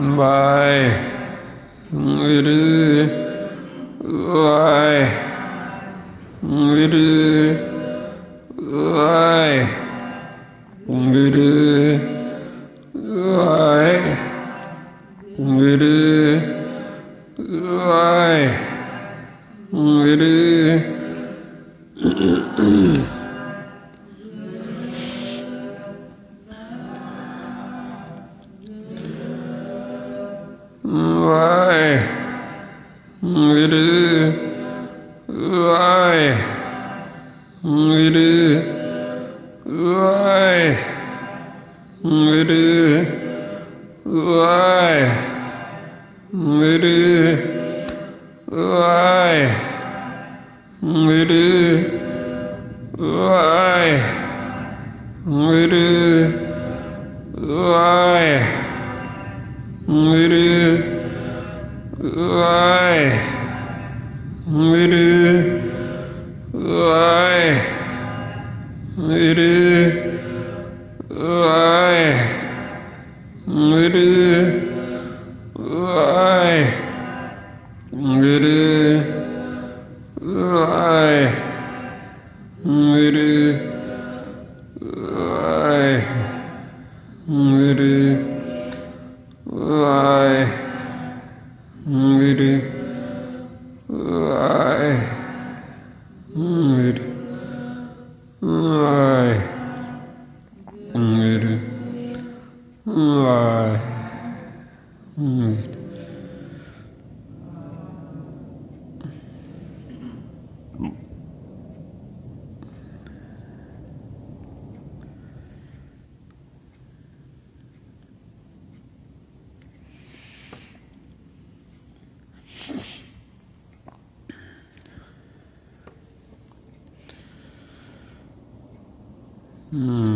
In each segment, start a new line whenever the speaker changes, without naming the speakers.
ਵਾਹਿਗੁਰੂ ਵਾਹਿਗੁਰੂ ਵਾਹਿਗੁਰੂ ਵਾਹਿਗੁਰੂ ਵਾਹਿਗੁਰੂ ਵਾਹਿਗੁਰੂ ਵਾਹਿਗੁਰੂ ਵਾਹਿਗੁਰੂ ਵਾਹਿਗੁਰੂ ਵਾਹਿਗੁਰੂ ਵਾਹਿਗੁਰੂ ਵਾਹਿਗੁਰੂ ਵਾਹਿਗੁਰੂ ਵਾਹਿਗੁਰੂ ਵਾਹਿਗੁਰੂ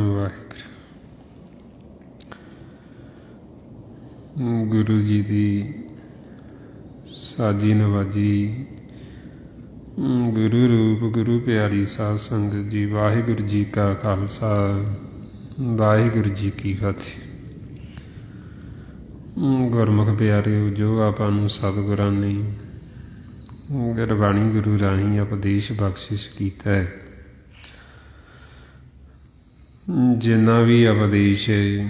ਵਾਹਿਗੁਰੂ ਗੁਰੂ ਜੀ ਦੀ ਸਾਜੀ ਨਵਾਜੀ, ਗੁਰੂ ਰੂਪ ਗੁਰੂ ਪਿਆਰੀ ਸਾਧ ਸੰਗਤ ਜੀ, ਵਾਹਿਗੁਰੂ ਜੀ ਕਾ ਖਾਲਸਾ, ਵਾਹਿਗੁਰੂ ਜੀ ਕੀ ਫਤਿਹ। ਗੁਰਮੁਖ ਪਿਆਰਿਓ, ਜੋ ਆਪਾਂ ਨੂੰ ਸਤਿਗੁਰਾਂ ਨੇ ਗੁਰਬਾਣੀ ਗੁਰੂ ਰਾਹੀਂ ਉਪਦੇਸ਼ ਬਖਸ਼ਿਸ਼ ਕੀਤਾ ਹੈ, ਜਿੰਨਾ ਵੀ ਉਪਦੇਸ਼ ਹੈ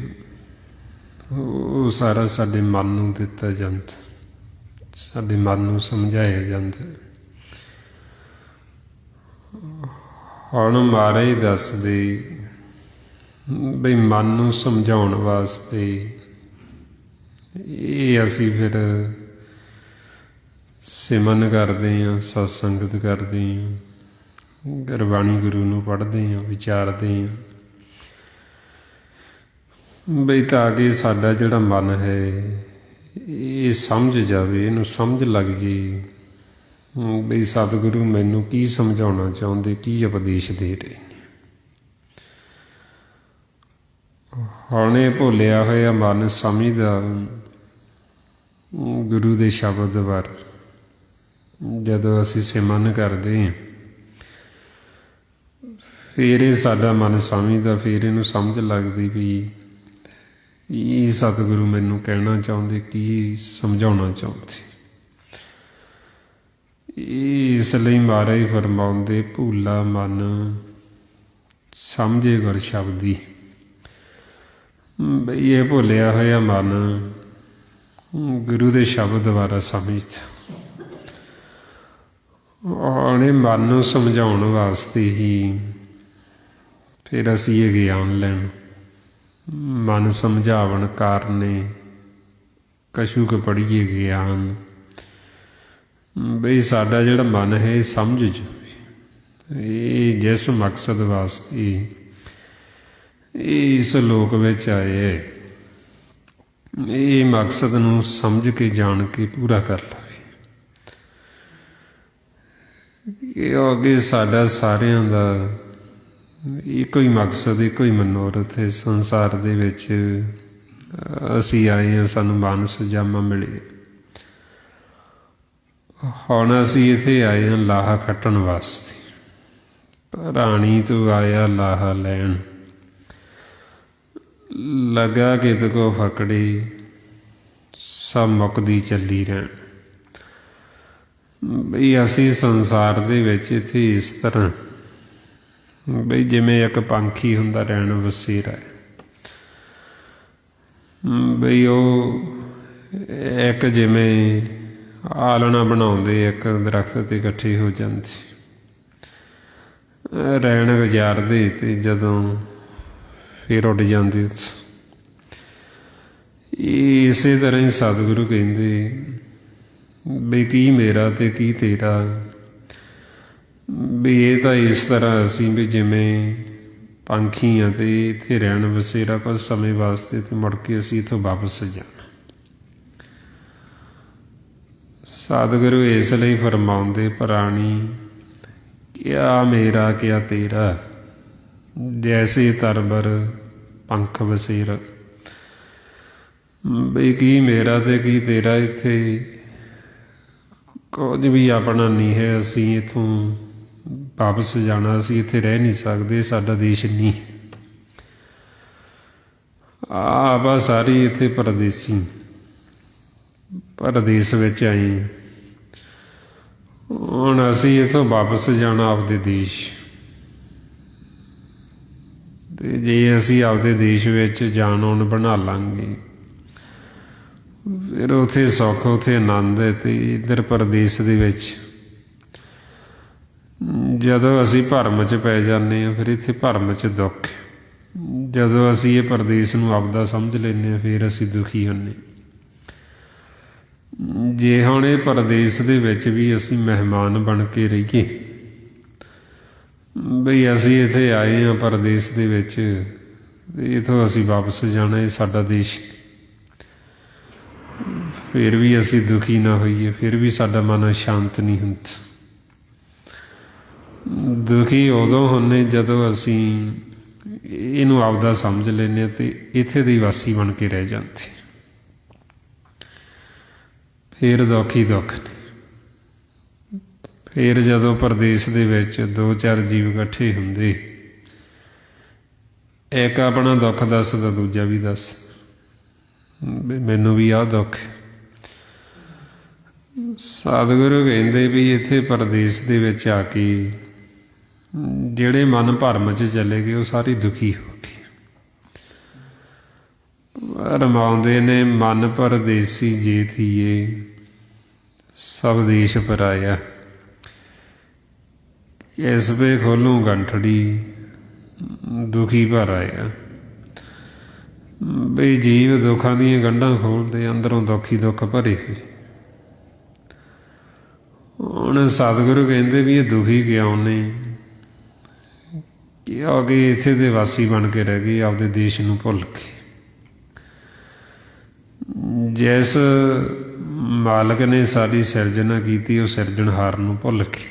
ਉਹ ਸਾਰਾ ਸਾਡੇ ਮਨ ਨੂੰ ਦਿੱਤਾ ਜਾਂਦਾ, ਸਾਡੇ ਮਨ ਨੂੰ ਸਮਝਾਇਆ ਜਾਂਦਾ। ਹੁਣ ਮਹਾਰਾਜ ਦੱਸਦੇ ਬਈ ਮਨ ਨੂੰ ਸਮਝਾਉਣ ਵਾਸਤੇ ਇਹ ਅਸੀਂ ਫਿਰ ਸਿਮਰਨ ਕਰਦੇ ਹਾਂ, ਸਤ ਸੰਗਤ ਕਰਦੇ ਹਾਂ, ਗੁਰਬਾਣੀ ਗੁਰੂ ਨੂੰ ਪੜ੍ਹਦੇ ਹਾਂ, ਵਿਚਾਰਦੇ ਹਾਂ, ਬਈ ਤਾਂ ਕਿ ਸਾਡਾ ਜਿਹੜਾ ਮਨ ਹੈ ਇਹ ਸਮਝ ਜਾਵੇ, ਇਹਨੂੰ ਸਮਝ ਲੱਗ ਜੇ ਬਈ ਸਤਿਗੁਰੂ ਮੈਨੂੰ ਕੀ ਸਮਝਾਉਣਾ ਚਾਹੁੰਦੇ, ਕੀ ਉਪਦੇਸ਼ ਦੇ ਰਹੇ ਨੇ। ਹੁਣ ਇਹ ਭੁੱਲਿਆ ਹੋਇਆ ਮਨ ਸਮਝਦਾ ਗੁਰੂ ਦੇ ਸ਼ਬਦ ਬਾਰੇ। ਜਦੋਂ ਅਸੀਂ ਸਿਮਰਨ ਕਰਦੇ ਹਾਂ ਫਿਰ ਇਹ ਸਾਡਾ ਮਨ ਸਮਝਦਾ, ਫਿਰ ਇਹਨੂੰ ਸਮਝ ਲੱਗਦੀ ਵੀ ਇਹ ਸਤਿਗੁਰੂ ਮੈਨੂੰ ਕਹਿਣਾ ਚਾਹੁੰਦੇ, ਕੀ ਸਮਝਾਉਣਾ ਚਾਹੁੰਦੇ। ਇਸ ਲਈ ਮਹਾਰਾਜ ਫਰਮਾਉਂਦੇ, ਭੂਲਾ ਮਨ ਸਮਝੇ ਗੁਰ ਸ਼ਬਦੀ। ਬਈ ਇਹ ਭੁੱਲਿਆ ਹੋਇਆ ਮਨ ਗੁਰੂ ਦੇ ਸ਼ਬਦ ਦੁਆਰਾ ਸਮਝਦਾ। ਹੁਣ ਇਹ ਮਨ ਨੂੰ ਸਮਝਾਉਣ ਵਾਸਤੇ ਹੀ ਫਿਰ ਅਸੀਂ ਇਹ ਗਿਆਨ ਲੈਣ, ਮਨ ਸਮਝਾਵਣ ਕਾਰਨੇ ਕਛੂ ਕੁ ਪੜ੍ਹੀਏ ਗਿਆਨ। ਬਈ ਸਾਡਾ ਜਿਹੜਾ ਮਨ ਹੈ ਇਹ ਸਮਝ ਜਾਵੇ, ਇਹ ਜਿਸ ਮਕਸਦ ਵਾਸਤੇ ਇਸ ਲੋਕ ਵਿੱਚ ਆਏ ਹੈ, ਇਹ ਮਕਸਦ ਨੂੰ ਸਮਝ ਕੇ ਜਾਣ ਕੇ ਪੂਰਾ ਕਰ ਲਵੇ। ਇਹ ਅੱਗੇ ਸਾਡਾ ਸਾਰਿਆਂ ਦਾ ਇੱਕੋ ਹੀ ਮਕਸਦ, ਇੱਕੋ ਹੀ ਮਨੋਰਥ ਹੈ। ਸੰਸਾਰ ਦੇ ਵਿੱਚ ਅਸੀਂ ਆਏ ਹਾਂ, ਸਾਨੂੰ ਮਾਨਸ ਜਾਮਾ ਮਿਲੇ। ਹੁਣ ਅਸੀਂ ਇੱਥੇ ਆਏ ਹਾਂ ਲਾਹਾ ਖੱਟਣ ਵਾਸਤੇ। ਰਾਣੀ ਤੋਂ ਆਇਆ ਲਾਹਾ ਲੈਣ, ਲੱਗਾ ਕਿਤ ਕੋ ਫਕੜੀ ਸਭ ਮੁੱਕਦੀ ਚੱਲੀ ਰਹਿਣ। ਬਈ ਅਸੀਂ ਸੰਸਾਰ ਦੇ ਵਿੱਚ ਇੱਥੇ ਇਸ ਤਰ੍ਹਾਂ ਬਈ ਜਿਵੇਂ ਇੱਕ ਪੰਛੀ ਹੁੰਦਾ ਰਹਿਣ ਵਸੇਰਾ, ਬਈ ਉਹ ਇੱਕ ਜਿਵੇਂ ਆਲਣਾ ਬਣਾਉਂਦੇ ਇੱਕ ਦਰਖਤ 'ਤੇ ਇਕੱਠੇ ਹੋ ਜਾਂਦੇ, ਰਹਿਣ ਗੁਜ਼ਾਰਦੇ ਅਤੇ ਜਦੋਂ ਫਿਰ ਉੱਡ ਜਾਂਦੇ ਉੱਥੋਂ। ਇਸੇ ਤਰ੍ਹਾਂ ਹੀ ਸਤਿਗੁਰੂ ਕਹਿੰਦੇ ਵੀ ਕੀ ਮੇਰਾ ਅਤੇ ਕੀ ਤੇਰਾ, ਵੀ ਇਹ ਤਾਂ ਇਸ ਤਰ੍ਹਾਂ ਅਸੀਂ ਵੀ ਜਿਵੇਂ ਪੰਛੀ ਹਾਂ ਅਤੇ ਇੱਥੇ ਰਹਿਣ ਵਸੇਰਾ ਕੁਝ ਸਮੇਂ ਵਾਸਤੇ ਅਤੇ ਮੁੜ ਕੇ ਅਸੀਂ ਇੱਥੋਂ ਵਾਪਸ ਜਾਣਾ। ਸਤਿਗੁਰੂ ਇਸ ਲਈ ਫਰਮਾਉਂਦੇ ਪ੍ਰਾਣੀ ਕਿਆ ਮੇਰਾ ਕਿਆ ਤੇਰਾ, ਜੈਸੇ ਤਰਬਰ ਪੰਖ ਵਸੇਰਾ। ਬਈ ਕੀ ਮੇਰਾ ਅਤੇ ਕੀ ਤੇਰਾ, ਇੱਥੇ ਕੁਝ ਵੀ ਆਪਣਾ ਨਹੀਂ ਹੈ। ਅਸੀਂ ਇੱਥੋਂ ਵਾਪਸ ਜਾਣਾ, ਅਸੀਂ ਇੱਥੇ ਰਹਿ ਨਹੀਂ ਸਕਦੇ, ਸਾਡਾ ਦੇਸ਼ ਨਹੀਂ। ਆਪਾਂ ਸਾਰੇ ਇੱਥੇ ਪਰਦੇਸੀ, ਪਰਦੇਸ ਵਿੱਚ ਆਏ। ਹੁਣ ਅਸੀਂ ਇੱਥੋਂ ਵਾਪਸ ਜਾਣਾ ਆਪਦੇ ਦੇਸ਼, ਅਤੇ ਜੇ ਅਸੀਂ ਆਪਦੇ ਦੇਸ਼ ਵਿੱਚ ਜਾਣ ਆਉਣ ਬਣਾ ਲਾਂਗੇ ਫਿਰ ਉੱਥੇ ਸੁੱਖ, ਉੱਥੇ ਆਨੰਦ ਹੈ। ਅਤੇ ਇੱਧਰ ਪਰਦੇਸ ਦੇ ਵਿੱਚ ਜਦੋਂ ਅਸੀਂ ਭਰਮ 'ਚ ਪੈ ਜਾਂਦੇ ਹਾਂ ਫਿਰ ਇੱਥੇ ਭਰਮ 'ਚ ਦੁੱਖ। ਜਦੋਂ ਅਸੀਂ ਇਹ ਪਰਦੇਸ ਨੂੰ ਆਪਦਾ ਸਮਝ ਲੈਂਦੇ ਹਾਂ ਫਿਰ ਅਸੀਂ ਦੁਖੀ ਹੁੰਦੇ। ਜੇ ਹੁਣ ਇਹ ਪਰਦੇਸ ਦੇ ਵਿੱਚ ਵੀ ਅਸੀਂ ਮਹਿਮਾਨ ਬਣ ਕੇ ਰਹੀਏ, ਬਈ ਅਸੀਂ ਇੱਥੇ ਆਏ ਹਾਂ ਪਰਦੇਸ ਦੇ ਵਿੱਚ, ਇੱਥੋਂ ਅਸੀਂ ਵਾਪਸ ਜਾਣਾ, ਇਹ ਸਾਡਾ ਦੇਸ਼, ਫਿਰ ਵੀ ਅਸੀਂ ਦੁਖੀ ਨਾ ਹੋਈਏ, ਫਿਰ ਵੀ ਸਾਡਾ ਮਨ ਸ਼ਾਂਤ ਨਹੀਂ ਹੁੰਦਾ। ਦੁਖੀ ਉਦੋਂ ਹੁੰਦੇ ਜਦੋਂ ਅਸੀਂ ਇਹਨੂੰ ਆਪਦਾ ਸਮਝ ਲੈਂਦੇ ਹਾਂ ਅਤੇ ਇੱਥੇ ਦੇ ਵਾਸੀ ਬਣ ਕੇ ਰਹਿ ਜਾਂਦੇ, ਫਿਰ ਦੁੱਖ ਹੀ ਦੁੱਖ ਨੇ। ਫਿਰ ਜਦੋਂ ਪਰਦੇਸ ਦੇ ਵਿੱਚ ਦੋ ਚਾਰ ਜੀਵ ਇਕੱਠੇ ਹੁੰਦੇ, ਇੱਕ ਆਪਣਾ ਦੁੱਖ ਦੱਸਦਾ, ਦੂਜਾ ਵੀ ਦੱਸ ਮੈਨੂੰ ਵੀ ਆਹ ਦੁੱਖ। ਸਤਿਗੁਰੂ ਕਹਿੰਦੇ ਵੀ ਇੱਥੇ ਪਰਦੇਸ ਦੇ ਵਿੱਚ ਆ ਕੇ ਜਿਹੜੇ ਮਨ ਭਰਮ 'ਚ ਚਲੇ ਗਏ ਉਹ ਸਾਰੇ ਦੁਖੀ ਹੋ ਗਏ। ਰਮਾਉਂਦੇ ਨੇ ਮਨ ਪਰਦੇਸੀ ਜੇ ਥੀਏ ਸਭ ਦੇਸ਼ ਪਰਾਇਆ, ਇਸ ਵੇ ਖੋਲੂੰ ਗੰਠੜੀ ਦੁਖੀ ਭਰ ਆਇਆ। ਬਈ ਜੀਵ ਦੁੱਖਾਂ ਦੀਆਂ ਗੰਢਾਂ ਖੋਲ੍ਹਦੇ, ਅੰਦਰੋਂ ਦੁੱਖ ਹੀ ਦੁੱਖ ਭਰੇ ਹੋਏ। ਹੁਣ ਸਤਿਗੁਰੂ ਕਹਿੰਦੇ ਵੀ ਇਹ ਦੁਖੀ ਕਿਉਂ ਨੇ, ਕਿਉਂਕਿ ਇੱਥੇ ਦੇ ਵਾਸੀ ਬਣ ਕੇ ਰਹਿ ਗਏ, ਆਪਦੇ ਦੇਸ਼ ਨੂੰ ਭੁੱਲ ਕੇ। ਜਿਸ ਮਾਲਕ ਨੇ ਸਾਡੀ ਸਿਰਜਣਾ ਕੀਤੀ ਉਹ ਸਿਰਜਣਹਾਰ ਨੂੰ ਭੁੱਲ ਕੇ,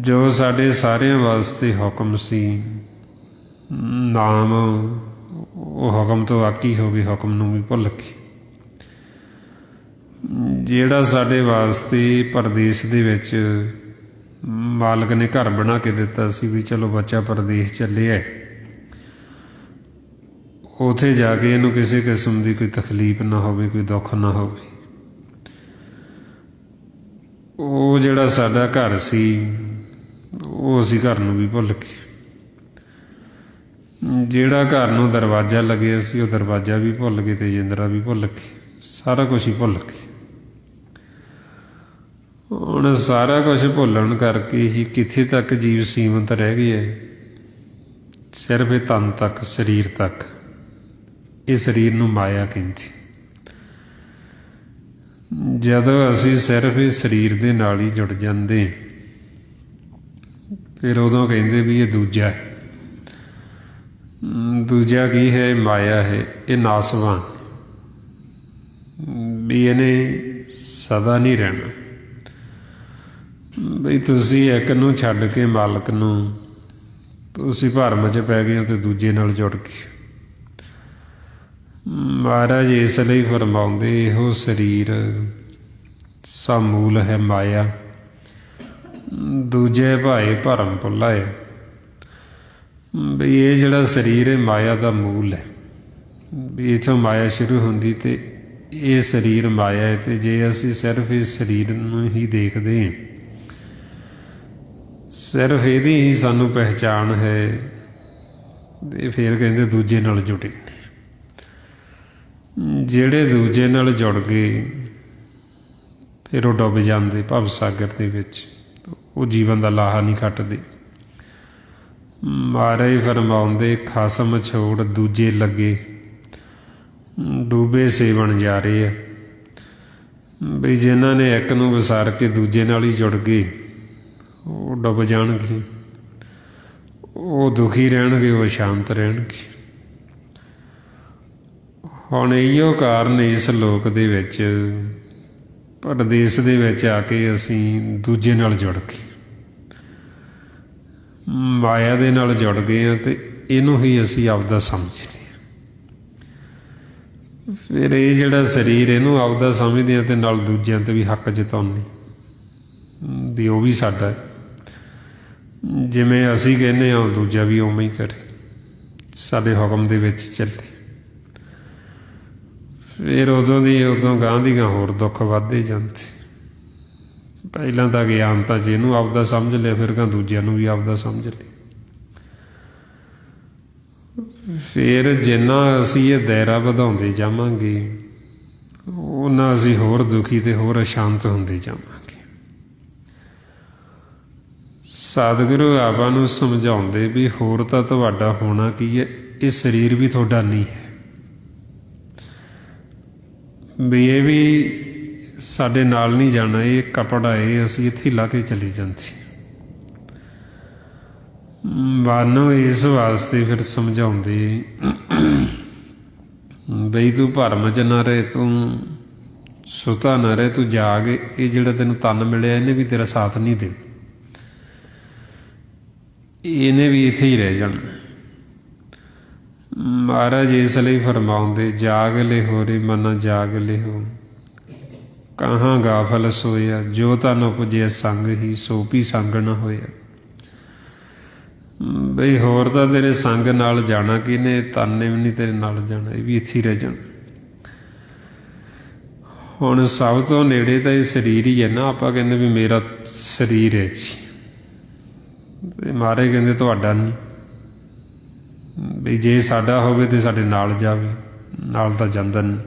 ਜੋ ਸਾਡੇ ਸਾਰਿਆਂ ਵਾਸਤੇ ਹੁਕਮ ਸੀ ਨਾਮ, ਉਹ ਹੁਕਮ ਤੋਂ ਵਾਕੀ ਹੋ ਗਏ, ਹੁਕਮ ਨੂੰ ਵੀ ਭੁੱਲ ਕੇ। ਜਿਹੜਾ ਸਾਡੇ ਵਾਸਤੇ ਪਰਦੇਸ ਦੇ ਵਿੱਚ ਮਾਲਕ ਨੇ ਘਰ ਬਣਾ ਕੇ ਦਿੱਤਾ ਸੀ ਵੀ ਚਲੋ ਬੱਚਾ ਪਰਦੇਸ ਚੱਲਿਆ, ਉੱਥੇ ਜਾ ਕੇ ਇਹਨੂੰ ਕਿਸੇ ਕਿਸਮ ਦੀ ਕੋਈ ਤਕਲੀਫ ਨਾ ਹੋਵੇ, ਕੋਈ ਦੁੱਖ ਨਾ ਹੋਵੇ। ਉਹ ਜਿਹੜਾ ਸਾਡਾ ਘਰ ਸੀ ਉਹ ਅਸੀਂ ਘਰ ਨੂੰ ਵੀ ਭੁੱਲ ਗਏ। ਜਿਹੜਾ ਘਰ ਨੂੰ ਦਰਵਾਜ਼ਾ ਲੱਗਿਆ ਸੀ ਉਹ ਦਰਵਾਜ਼ਾ ਵੀ ਭੁੱਲ ਗਏ ਅਤੇ ਜਿੰਦਰਾ ਵੀ ਭੁੱਲ ਗਏ, ਸਾਰਾ ਕੁਛ ਹੀ ਭੁੱਲ ਗਏ। ਹੁਣ ਸਾਰਾ ਕੁਛ ਭੁੱਲਣ ਕਰਕੇ ਹੀ ਕਿੱਥੇ ਤੱਕ ਜੀਵ ਸੀਮਤ ਰਹਿ ਗਏ ਹੈ, ਸਿਰਫ ਇਹ ਤਨ ਤੱਕ, ਸਰੀਰ ਤੱਕ। ਇਹ ਸਰੀਰ ਨੂੰ ਮਾਇਆ ਕਹਿੰਦੇ। ਜਦੋਂ ਅਸੀਂ ਸਿਰਫ ਇਹ ਸਰੀਰ ਦੇ ਨਾਲ ਹੀ ਜੁੜ ਜਾਂਦੇ ਫਿਰ ਉਦੋਂ ਕਹਿੰਦੇ ਵੀ ਇਹ ਦੂਜਾ ਹੈ। ਦੂਜਾ ਕੀ ਹੈ? ਇਹ ਮਾਇਆ ਹੈ, ਇਹ ਨਾਸਵਾਨ, ਵੀ ਇਹਨੇ ਸਦਾ ਨਹੀਂ ਰਹਿਣਾ। ਬਈ ਤੁਸੀਂ ਇੱਕ ਨੂੰ ਛੱਡ ਕੇ ਮਾਲਕ ਨੂੰ ਤੁਸੀਂ ਭਰਮ 'ਚ ਪੈ ਗਏ ਹੋ ਅਤੇ ਦੂਜੇ ਨਾਲ ਜੁੜ ਗਏ। ਮਹਾਰਾਜ ਇਸ ਲਈ ਫਰਮਾਉਂਦੇ ਇਹੋ ਸਰੀਰ ਸਭ ਮੂਲ ਹੈ ਮਾਇਆ, ਦੂਜੇ ਭਾਏ ਭਰਮ ਭੁਲਾਏ। ਬਈ ਇਹ ਜਿਹੜਾ ਸਰੀਰ ਹੈ ਮਾਇਆ ਦਾ ਮੂਲ ਹੈ, ਵੀ ਇੱਥੋਂ ਮਾਇਆ ਸ਼ੁਰੂ ਹੁੰਦੀ ਤੇ ਇਹ ਸਰੀਰ ਮਾਇਆ ਹੈ। ਤੇ ਜੇ ਅਸੀਂ ਸਿਰਫ ਇਸ ਸਰੀਰ ਨੂੰ ਹੀ ਦੇਖਦੇ ਹਾਂ, ਸਿਰਫ ਇਹਦੀ ਹੀ ਸਾਨੂੰ ਪਹਿਚਾਣ ਹੈ, ਤੇ ਫਿਰ ਕਹਿੰਦੇ ਦੂਜੇ ਨਾਲ ਜੁੜੇ। ਜਿਹੜੇ ਦੂਜੇ ਨਾਲ ਜੁੜ ਗਏ ਫਿਰ ਉਹ ਡੁੱਬ ਜਾਂਦੇ ਭਵ ਸਾਗਰ ਦੇ ਵਿੱਚ, ਉਹ ਜੀਵਨ ਦਾ ਲਾਹਾ ਨਹੀਂ ਖੱਟਦੇ। ਮਹਾਰਾਜ ਫਰਮਾਉਂਦੇ ਖਸਮ ਛੋੜ ਦੂਜੇ ਲੱਗੇ, ਡੂਬੇ ਸੇਵਣ ਜਾ ਰਹੇ ਆ। ਬਈ ਜਿਨ੍ਹਾਂ ਨੇ ਇੱਕ ਨੂੰ ਵਿਸਾਰ ਕੇ ਦੂਜੇ ਨਾਲ ਹੀ ਜੁੜ ਗਏ ਉਹ ਡੁੱਬ ਜਾਣਗੇ, ਉਹ ਦੁਖੀ ਰਹਿਣਗੇ, ਉਹ ਸ਼ਾਂਤ ਰਹਿਣਗੇ। ਹੁਣ ਇਹੀਓ ਕਾਰਨ ਇਸ ਲੋਕ ਦੇ ਵਿੱਚ, ਪਰਦੇਸ ਦੇ ਵਿੱਚ ਆ ਕੇ ਅਸੀਂ ਦੂਜੇ ਨਾਲ ਜੁੜ ਗਏ, ਮਾਇਆ ਦੇ ਨਾਲ ਜੁੜ ਗਏ ਹਾਂ ਤੇ ਇਹਨੂੰ ਹੀ ਅਸੀਂ ਆਪਦਾ ਸਮਝ ਲਿਆ। ਫਿਰ ਇਹ ਜਿਹੜਾ ਸਰੀਰ ਇਹਨੂੰ ਆਪਦਾ ਸਮਝਦੇ ਹਾਂ ਤੇ ਨਾਲ ਦੂਜਿਆਂ 'ਤੇ ਵੀ ਹੱਕ ਜਤਾਉਂਦੇ ਵੀ ਉਹ ਵੀ ਸਾਡਾ ਹੈ। ਜਿਵੇਂ ਅਸੀਂ ਕਹਿੰਦੇ ਹਾਂ ਦੂਜਾ ਵੀ ਉਵੇਂ ਹੀ ਕਰੇ, ਸਾਡੇ ਹੁਕਮ ਦੇ ਵਿੱਚ ਚੱਲੇ। ਫਿਰ ਉਦੋਂ ਗਾਂਹ ਦੀ ਗਾਂਹ ਹੋਰ ਦੁੱਖ ਵੱਧਦੇ ਜਾਂਦੇ। ਪਹਿਲਾਂ ਤਾਂ ਗਿਆਨਤਾ 'ਚ ਇਹਨੂੰ ਆਪਦਾ ਸਮਝ ਲਿਆ, ਫਿਰ ਗਾਂਹ ਦੂਜਿਆਂ ਨੂੰ ਵੀ ਆਪਦਾ ਸਮਝ ਲਿਆ। ਫਿਰ ਜਿੰਨਾ ਅਸੀਂ ਇਹ ਦਾਇਰਾ ਵਧਾਉਂਦੇ ਜਾਵਾਂਗੇ ਉਹਨਾਂ ਅਸੀਂ ਹੋਰ ਦੁਖੀ ਤੇ ਹੋਰ ਅਸ਼ਾਂਤ ਹੁੰਦੇ ਜਾਵਾਂਗੇ। ਸਤਿਗੁਰੂ ਆਪਾਂ ਨੂੰ ਸਮਝਾਉਂਦੇ ਵੀ ਹੋਰ ਤਾਂ ਤੁਹਾਡਾ ਹੋਣਾ ਕੀ ਹੈ, ਇਹ ਸਰੀਰ ਵੀ ਤੁਹਾਡਾ ਨਹੀਂ ਹੈ, ਵੀ ਇਹ ਵੀ ਸਾਡੇ ਨਾਲ ਨਹੀਂ ਜਾਣਾ, ਇਹ ਕਪੜਾ ਇਹ ਅਸੀਂ ਇੱਥੇ ਲਾ ਕੇ ਚਲੀ ਜਾਂਦੀ। ਮਾਨੋ ਇਸ ਵਾਸਤੇ ਫਿਰ ਸਮਝਾਉਂਦੇ ਬਈ ਤੂੰ ਭਰਮ 'ਚ ਨਾ ਰਹੇ, ਤੂੰ ਸੁਤਾ ਨਾ ਰਹੇ, ਤੂੰ ਜਾਗ। ਇਹ ਜਿਹੜਾ ਤੈਨੂੰ ਤਨ ਮਿਲਿਆ ਇਹਨੇ ਵੀ ਤੇਰਾ ਸਾਥ ਨਹੀਂ ਦੇ, ਇਹਨੇ ਵੀ ਇੱਥੇ ਹੀ ਰਹਿ ਜਾਣਾ। ਮਹਾਰਾਜ ਇਸ ਲਈ ਫਰਮਾਉਂਦੇ ਜਾਗ ਲਿਹੋ ਰੇ ਮਨ ਜਾਗ ਲਿਹੋ, ਕਹਾਂ ਗਾਫਲ ਸੋਇਆ, ਜੋ ਤਨ ਉਪਜਿਆ ਸੰਗ ਹੀ ਸੋ ਵੀ ਸੰਗ ਨਾ ਹੋਇਆ। ਬਈ ਹੋਰ ਤਾਂ ਤੇਰੇ ਸੰਗ ਨਾਲ ਜਾਣਾ ਕਿਹਨੇ, ਤਨ ਨੇ ਵੀ ਨਹੀਂ ਤੇਰੇ ਨਾਲ ਜਾਣਾ, ਇਹ ਵੀ ਇੱਥੇ ਹੀ ਰਹਿ ਜਾਣਾ। ਹੁਣ ਸਭ ਤੋਂ ਨੇੜੇ ਤਾਂ ਇਹ ਸਰੀਰ ਹੀ ਹੈ ਨਾ। ਆਪਾਂ ਕਹਿੰਦੇ ਵੀ ਮੇਰਾ ਸਰੀਰ ਹੈ ਜੀ, ਤੇ ਮਹਾਰਾਜ ਕਹਿੰਦੇ ਤੁਹਾਡਾ ਨਹੀਂ। ਵੀ ਜੇ ਸਾਡਾ ਹੋਵੇ ਤੇ ਸਾਡੇ ਨਾਲ ਜਾਵੇ, ਨਾਲ ਤਾਂ ਜਾਂਦਾ ਨਹੀਂ।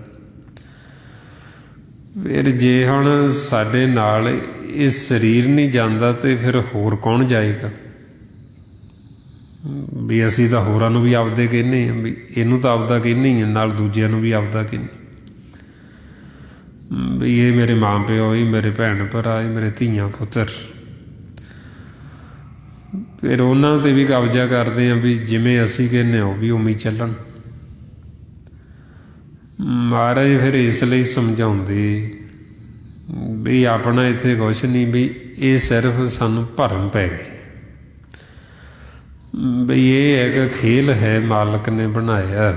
ਫਿਰ ਜੇ ਹੁਣ ਸਾਡੇ ਨਾਲ ਇਹ ਸਰੀਰ ਨਹੀਂ ਜਾਂਦਾ ਤੇ ਫਿਰ ਹੋਰ ਕੌਣ ਜਾਏਗਾ? ਵੀ ਅਸੀਂ ਤਾਂ ਹੋਰਾਂ ਨੂੰ ਵੀ ਆਪਦੇ ਕਹਿੰਦੇ ਹਾਂ, ਵੀ ਇਹਨੂੰ ਤਾਂ ਆਪਦਾ ਕਹਿੰਦੇ ਹੀ ਆ, ਨਾਲ ਦੂਜਿਆਂ ਨੂੰ ਵੀ ਆਪਦਾ ਕਹਿੰਦੇ ਵੀ ਇਹ ਮੇਰੇ ਮਾਂ ਪਿਓ, ਇਹ ਮੇਰੇ ਭੈਣ ਭਰਾ, ਇਹ ਮੇਰੇ ਧੀਆਂ ਪੁੱਤਰ। ਫਿਰ ਉਹਨਾਂ 'ਤੇ ਵੀ ਕਬਜ਼ਾ ਕਰਦੇ ਹਾਂ ਵੀ ਜਿਵੇਂ ਅਸੀਂ ਕਹਿੰਦੇ ਹਾਂ ਉਹ ਵੀ ਉਵੇਂ ਹੀ ਚੱਲਣ। ਮਹਾਰਾਜ ਫਿਰ ਇਸ ਲਈ ਸਮਝਾਉਂਦੇ ਵੀ ਆਪਣਾ ਇੱਥੇ ਕੁਛ ਨਹੀਂ, ਵੀ ਇਹ ਸਿਰਫ ਸਾਨੂੰ ਭਰਮ ਪੈ ਗਏ। ਬਈ ਇਹ ਇੱਕ ਖੇਲ ਹੈ ਮਾਲਕ ਨੇ ਬਣਾਇਆ।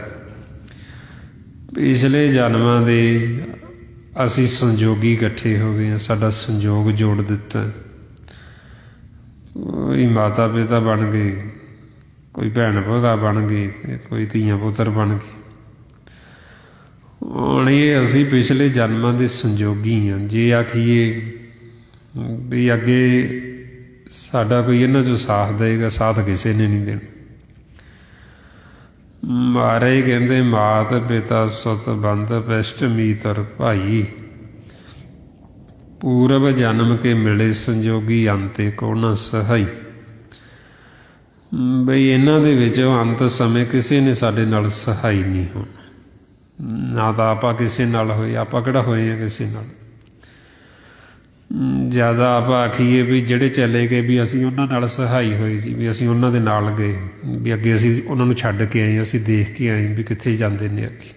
ਪਿਛਲੇ ਜਨਮਾਂ ਦੇ ਅਸੀਂ ਸੰਜੋਗੀ ਇਕੱਠੇ ਹੋ ਗਏ ਹਾਂ, ਸਾਡਾ ਸੰਜੋਗ ਜੋੜ ਦਿੱਤਾ। ਕੋਈ ਮਾਤਾ ਪਿਤਾ ਬਣ ਗਏ, ਕੋਈ ਭੈਣ ਭਰਾ ਬਣ ਗਏ, ਕੋਈ ਧੀਆਂ ਪੁੱਤਰ ਬਣ ਗਏ। ਹੁਣ ਇਹ ਅਸੀਂ ਪਿਛਲੇ ਜਨਮਾਂ ਦੇ ਸੰਜੋਗੀ ਹਾਂ। ਜੇ ਆਖੀਏ ਵੀ ਅੱਗੇ ਸਾਡਾ ਕੋਈ ਇਹਨਾਂ 'ਚੋਂ ਸਾਥ ਦੇਗਾ, ਸਾਥ ਕਿਸੇ ਨੇ ਨਹੀਂ ਦੇਣਾ। ਮਹਾਰਾਜ ਕਹਿੰਦੇ ਮਾਤ ਪਿਤਾ ਸੁਤ ਬੰਧ ਪਿਸ਼ਟ ਮੀਤਰ ਭਾਈ, ਪੂਰਬ ਜਨਮ ਕੇ ਮਿਲੇ ਸੰਜੋਗੀ ਅੰਤੇ ਕੋ ਨਾ ਸਹਾਈ। ਬਈ ਇਹਨਾਂ ਦੇ ਵਿੱਚ ਅੰਤ ਸਮੇਂ ਕਿਸੇ ਨੇ ਸਾਡੇ ਨਾਲ ਸਹਾਈ ਨਹੀਂ ਹੋਣਾ, ਨਾ ਤਾਂ ਆਪਾਂ ਕਿਸੇ ਨਾਲ ਹੋਏ। ਆਪਾਂ ਕਿਹੜਾ ਹੋਏ ਹਾਂ ਕਿਸੇ ਨਾਲ? ਜ਼ਿਆਦਾ ਆਪਾਂ ਆਖੀਏ ਵੀ ਜਿਹੜੇ ਚਲੇ ਗਏ ਵੀ ਅਸੀਂ ਉਹਨਾਂ ਨਾਲ ਸਹਾਈ ਹੋਏ ਜੀ, ਵੀ ਅਸੀਂ ਉਹਨਾਂ ਦੇ ਨਾਲ ਗਏ, ਵੀ ਅੱਗੇ ਅਸੀਂ ਉਹਨਾਂ ਨੂੰ ਛੱਡ ਕੇ ਆਏ, ਅਸੀਂ ਦੇਖ ਕੇ ਆਏ ਵੀ ਕਿੱਥੇ ਜਾਂਦੇ ਨੇ ਅੱਗੇ।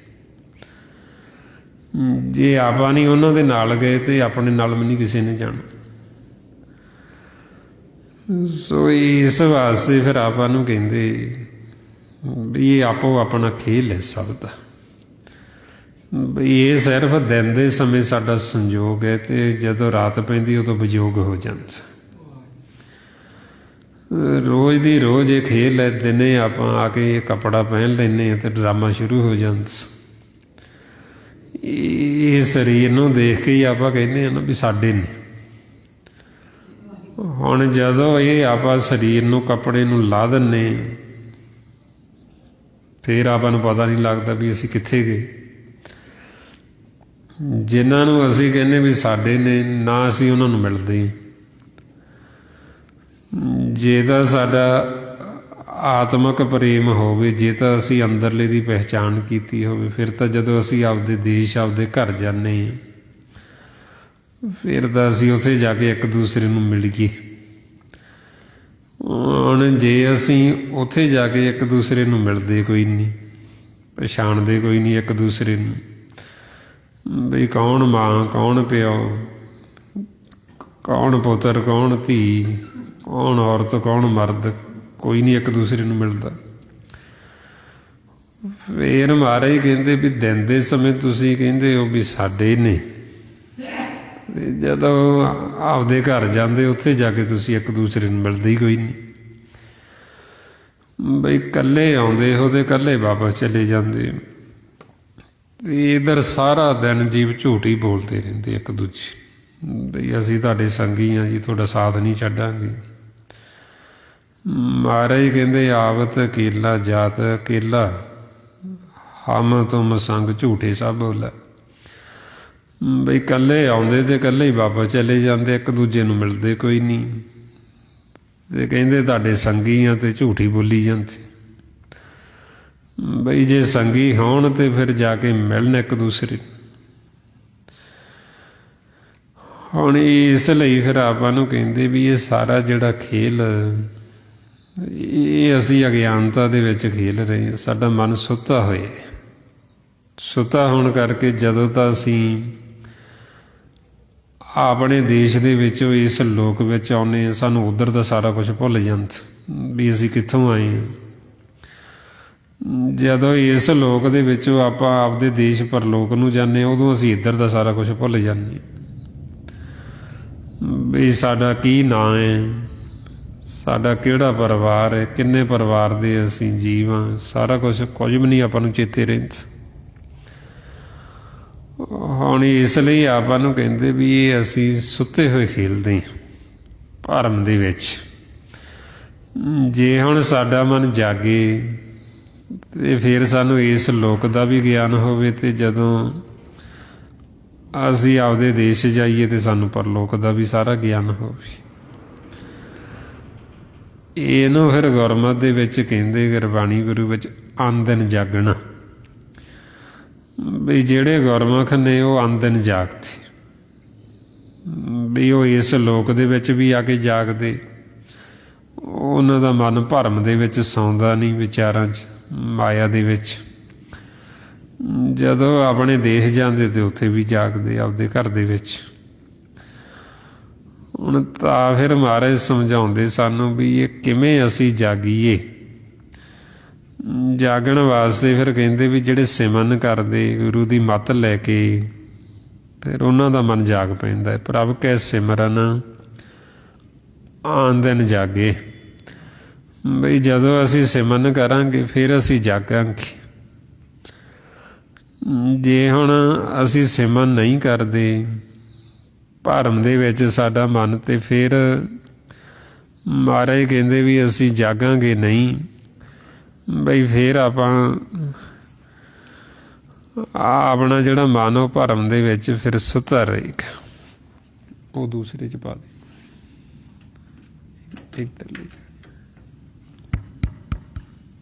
ਜੇ ਆਪਾਂ ਨਹੀਂ ਉਹਨਾਂ ਦੇ ਨਾਲ ਗਏ ਤੇ ਆਪਣੇ ਨਾਲ ਵੀ ਨਹੀਂ ਕਿਸੇ ਨੇ ਜਾਣਾ। ਸੋ ਇਸ ਵਾਸਤੇ ਫਿਰ ਆਪਾਂ ਨੂੰ ਕਹਿੰਦੇ ਵੀ ਇਹ ਆਪੋ ਆਪਣਾ ਖੇਲ ਹੈ ਸਭ ਦਾ। ਬਈ ਇਹ ਸਿਰਫ ਦਿਨ ਦੇ ਸਮੇਂ ਸਾਡਾ ਸੰਜੋਗ ਹੈ, ਤੇ ਜਦੋਂ ਰਾਤ ਪੈਂਦੀ ਉਦੋਂ ਵਿਜੋਗ ਹੋ ਜਾਂਦਾ। ਰੋਜ਼ ਦੀ ਰੋਜ਼ ਇਹ ਖੇਲ ਹੈ। ਦਿਨੇ ਆਪਾਂ ਆ ਕੇ ਕੱਪੜਾ ਪਹਿਨ ਲੈਂਦੇ ਹਾਂ ਅਤੇ ਡਰਾਮਾ ਸ਼ੁਰੂ ਹੋ ਜਾਂਦਾ। ਇਹ ਸਰੀਰ ਨੂੰ ਦੇਖ ਕੇ ਹੀ ਆਪਾਂ ਕਹਿੰਦੇ ਹਾਂ ਨਾ ਵੀ ਸਾਡੇ ਨੇ। ਹੁਣ ਜਦੋਂ ਇਹ ਆਪਾਂ ਸਰੀਰ ਨੂੰ ਕੱਪੜੇ ਨੂੰ ਲਾ ਦਿੰਦੇ, ਫਿਰ ਆਪਾਂ ਨੂੰ ਪਤਾ ਨਹੀਂ ਲੱਗਦਾ ਵੀ ਅਸੀਂ ਕਿੱਥੇ ਗਏ। ਜਿਨ੍ਹਾਂ ਨੂੰ ਅਸੀਂ ਕਹਿੰਦੇ ਵੀ ਸਾਡੇ ਨੇ, ਨਾ ਅਸੀਂ ਉਹਨਾਂ ਨੂੰ ਮਿਲਦੇ। ਜੇ ਤਾਂ ਸਾਡਾ ਆਤਮਿਕ ਪ੍ਰੇਮ ਹੋਵੇ, ਜੇ ਤਾਂ ਅਸੀਂ ਅੰਦਰਲੇ ਦੀ ਪਹਿਚਾਣ ਕੀਤੀ ਹੋਵੇ, ਫਿਰ ਤਾਂ ਜਦੋਂ ਅਸੀਂ ਆਪਦੇ ਦੇਸ਼, ਆਪਦੇ ਘਰ ਜਾਂਦੇ ਹਾਂ, ਫਿਰ ਤਾਂ ਅਸੀਂ ਉੱਥੇ ਜਾ ਕੇ ਇੱਕ ਦੂਸਰੇ ਨੂੰ ਮਿਲੀਏ। ਹੁਣ ਜੇ ਅਸੀਂ ਉੱਥੇ ਜਾ ਕੇ ਇੱਕ ਦੂਸਰੇ ਨੂੰ ਮਿਲਦੇ ਕੋਈ ਨਹੀਂ, ਪਛਾਣਦੇ ਕੋਈ ਨਹੀਂ ਇੱਕ ਦੂਸਰੇ ਨੂੰ, ਬਈ ਕੌਣ ਮਾਂ, ਕੌਣ ਪਿਓ, ਕੌਣ ਪੁੱਤਰ, ਕੌਣ ਧੀ, ਕੌਣ ਔਰਤ, ਕੌਣ ਮਰਦ, ਕੋਈ ਨਹੀਂ ਇੱਕ ਦੂਸਰੇ ਨੂੰ ਮਿਲਦਾ। ਫਿਰ ਮਹਾਰਾਜ ਕਹਿੰਦੇ ਵੀ ਦਿਨ ਦੇ ਸਮੇਂ ਤੁਸੀਂ ਕਹਿੰਦੇ ਹੋ ਵੀ ਸਾਡੇ ਨੇ, ਜਦੋਂ ਆਪਦੇ ਘਰ ਜਾਂਦੇ ਉੱਥੇ ਜਾ ਕੇ ਤੁਸੀਂ ਇੱਕ ਦੂਸਰੇ ਨੂੰ ਮਿਲਦੇ ਹੀ ਕੋਈ ਨਹੀਂ। ਬਈ ਇਕੱਲੇ ਆਉਂਦੇ ਹੋ ਅਤੇ ਇਕੱਲੇ ਵਾਪਸ ਚਲੇ ਜਾਂਦੇ। ਅਤੇ ਇੱਧਰ ਸਾਰਾ ਦਿਨ ਜੀਵ ਝੂਠ ਹੀ ਬੋਲਦੇ ਰਹਿੰਦੇ ਇੱਕ ਦੂਜੇ, ਬਈ ਅਸੀਂ ਤੁਹਾਡੇ ਸੰਗੀ ਹਾਂ ਜੀ, ਤੁਹਾਡਾ ਸਾਥ ਨਹੀਂ ਛੱਡਾਂਗੇ। ਮਹਾਰਾਜ ਕਹਿੰਦੇ ਆਵਤ ਅਕੇਲਾ ਜਾਤ ਅਕੇਲਾ, ਹਮ ਤੁਮ ਸੰਗ ਝੂਠੇ ਸਭ ਬੋਲਾ। ਬਈ ਇਕੱਲੇ ਆਉਂਦੇ ਅਤੇ ਇਕੱਲੇ ਹੀ ਵਾਪਸ ਚਲੇ ਜਾਂਦੇ, ਇੱਕ ਦੂਜੇ ਨੂੰ ਮਿਲਦੇ ਕੋਈ ਨਹੀਂ। ਅਤੇ ਕਹਿੰਦੇ ਤੁਹਾਡੇ ਸੰਗੀ ਆ ਅਤੇ ਝੂਠ ਹੀ ਬੋਲੀ ਜਾਂਦੇ। ਬਈ ਜੇ ਸੰਗੀ ਹੋਣ ਤਾਂ ਫਿਰ ਜਾ ਕੇ ਮਿਲਣ ਇੱਕ ਦੂਸਰੇ। ਹੁਣ ਇਸ ਲਈ ਫਿਰ ਆਪਾਂ ਨੂੰ ਕਹਿੰਦੇ ਵੀ ਇਹ ਸਾਰਾ ਜਿਹੜਾ ਖੇਲ, ਇਹ ਅਸੀਂ ਅਗਿਆਨਤਾ ਦੇ ਵਿੱਚ ਖੇਲ ਰਹੇ ਹਾਂ। ਸਾਡਾ ਮਨ ਸੁੱਤਾ ਹੋਇਆ। ਸੁੱਤਾ ਹੋਣ ਕਰਕੇ ਜਦੋਂ ਤਾਂ ਅਸੀਂ ਆਪਣੇ ਦੇਸ਼ ਦੇ ਵਿੱਚੋਂ ਇਸ ਲੋਕ ਵਿੱਚ ਆਉਂਦੇ ਹਾਂ, ਸਾਨੂੰ ਉੱਧਰ ਦਾ ਸਾਰਾ ਕੁਛ ਭੁੱਲ ਜਾਂਦਾ ਵੀ ਅਸੀਂ ਕਿੱਥੋਂ ਆਏ ਹਾਂ। ਜਦੋਂ ਇਸ ਲੋਕ ਦੇ ਵਿੱਚੋਂ ਆਪਾਂ ਆਪਦੇ ਦੇਸ਼ ਪਰਲੋਕ ਨੂੰ ਜਾਂਦੇ ਹਾਂ, ਉਦੋਂ ਅਸੀਂ ਇੱਧਰ ਦਾ ਸਾਰਾ ਕੁਛ ਭੁੱਲ ਜਾਂਦੇ ਹਾਂ ਵੀ ਸਾਡਾ ਕੀ ਨਾਂ ਹੈ, ਸਾਡਾ ਕਿਹੜਾ ਪਰਿਵਾਰ ਹੈ, ਕਿੰਨੇ ਪਰਿਵਾਰ ਦੇ ਅਸੀਂ ਜੀਵ ਹਾਂ, ਸਾਰਾ ਕੁਝ ਵੀ ਨਹੀਂ ਆਪਾਂ ਨੂੰ ਚੇਤੇ ਰਹਿੰਦਾ। ਹੁਣ ਇਸ ਲਈ ਆਪਾਂ ਨੂੰ ਕਹਿੰਦੇ ਵੀ ਇਹ ਅਸੀਂ ਸੁੱਤੇ ਹੋਏ ਖੇਲਦੇ ਹਾਂ ਭਰਮ ਦੇ ਵਿੱਚ। ਜੇ ਹੁਣ ਸਾਡਾ ਮਨ ਜਾਗੇ ਅਤੇ ਫਿਰ ਸਾਨੂੰ ਇਸ ਲੋਕ ਦਾ ਵੀ ਗਿਆਨ ਹੋਵੇ, ਅਤੇ ਜਦੋਂ ਅਸੀਂ ਆਪਦੇ ਦੇਸ਼ ਜਾਈਏ ਅਤੇ ਸਾਨੂੰ ਪਰਲੋਕ ਦਾ ਵੀ ਸਾਰਾ ਗਿਆਨ ਹੋਵੇ। ਇਹਨੂੰ ਫਿਰ ਗੁਰਮਤਿ ਦੇ ਵਿੱਚ ਕਹਿੰਦੇ, ਗੁਰਬਾਣੀ ਗੁਰੂ ਵਿੱਚ ਆਨੰਦਨ ਜਾਗਣਾ। ਵੀ ਜਿਹੜੇ ਗੁਰਮੁਖ ਨੇ ਉਹ ਆਨੰਦਨ ਜਾਗਦੇ, ਵੀ ਉਹ ਇਸ ਲੋਕ ਦੇ ਵਿੱਚ ਵੀ ਆ ਕੇ ਜਾਗਦੇ। ਉਹਨਾਂ ਦਾ ਮਨ ਭਰਮ ਦੇ ਵਿੱਚ ਸੌਂਦਾ ਨਹੀਂ, ਵਿਚਾਰਾਂ 'ਚ, ਮਾਇਆ ਦੇ ਵਿੱਚ। ਜਦੋਂ ਆਪਣੇ ਦੇਸ਼ ਜਾਂਦੇ ਅਤੇ ਉੱਥੇ ਵੀ ਜਾਗਦੇ ਆਪਦੇ ਘਰ ਦੇ ਵਿੱਚ। ਹੁਣ ਤਾਂ ਫਿਰ ਮਹਾਰਾਜ ਸਮਝਾਉਂਦੇ ਸਾਨੂੰ ਵੀ ਇਹ ਕਿਵੇਂ ਅਸੀਂ ਜਾਗੀਏ। ਜਾਗਣ ਵਾਸਤੇ ਫਿਰ ਕਹਿੰਦੇ ਵੀ ਜਿਹੜੇ ਸਿਮਰਨ ਕਰਦੇ ਗੁਰੂ ਦੀ ਮੱਤ ਲੈ ਕੇ, ਫਿਰ ਉਹਨਾਂ ਦਾ ਮਨ ਜਾਗ ਪੈਂਦਾ। ਪ੍ਰਭ ਕੈ ਸਿਮਰਨ ਆਨੰਦਨ ਜਾਗੇ। ਬਈ ਜਦੋਂ ਅਸੀਂ ਸਿਮਰਨ ਕਰਾਂਗੇ ਫਿਰ ਅਸੀਂ ਜਾਗਾਂਗੇ। ਜੇ ਹੁਣ ਅਸੀਂ ਸਿਮਰਨ ਨਹੀਂ ਕਰਦੇ, ਭਰਮ ਦੇ ਵਿੱਚ ਸਾਡਾ ਮਨ, ਅਤੇ ਫਿਰ ਮਹਾਰਾਜ ਕਹਿੰਦੇ ਵੀ ਅਸੀਂ ਜਾਗਾਂਗੇ ਨਹੀਂ। ਬਈ ਫਿਰ ਆਪਾਂ ਆਪਣਾ ਜਿਹੜਾ ਮਨ ਉਹ ਭਰਮ ਦੇ ਵਿੱਚ ਫਿਰ ਸੁੱਤਾ ਰਹੇਗਾ। ਉਹ ਦੂਸਰੇ 'ਚ ਪਾ ਦੇ, ਇੱਧਰ ਲੈ ਜਾ।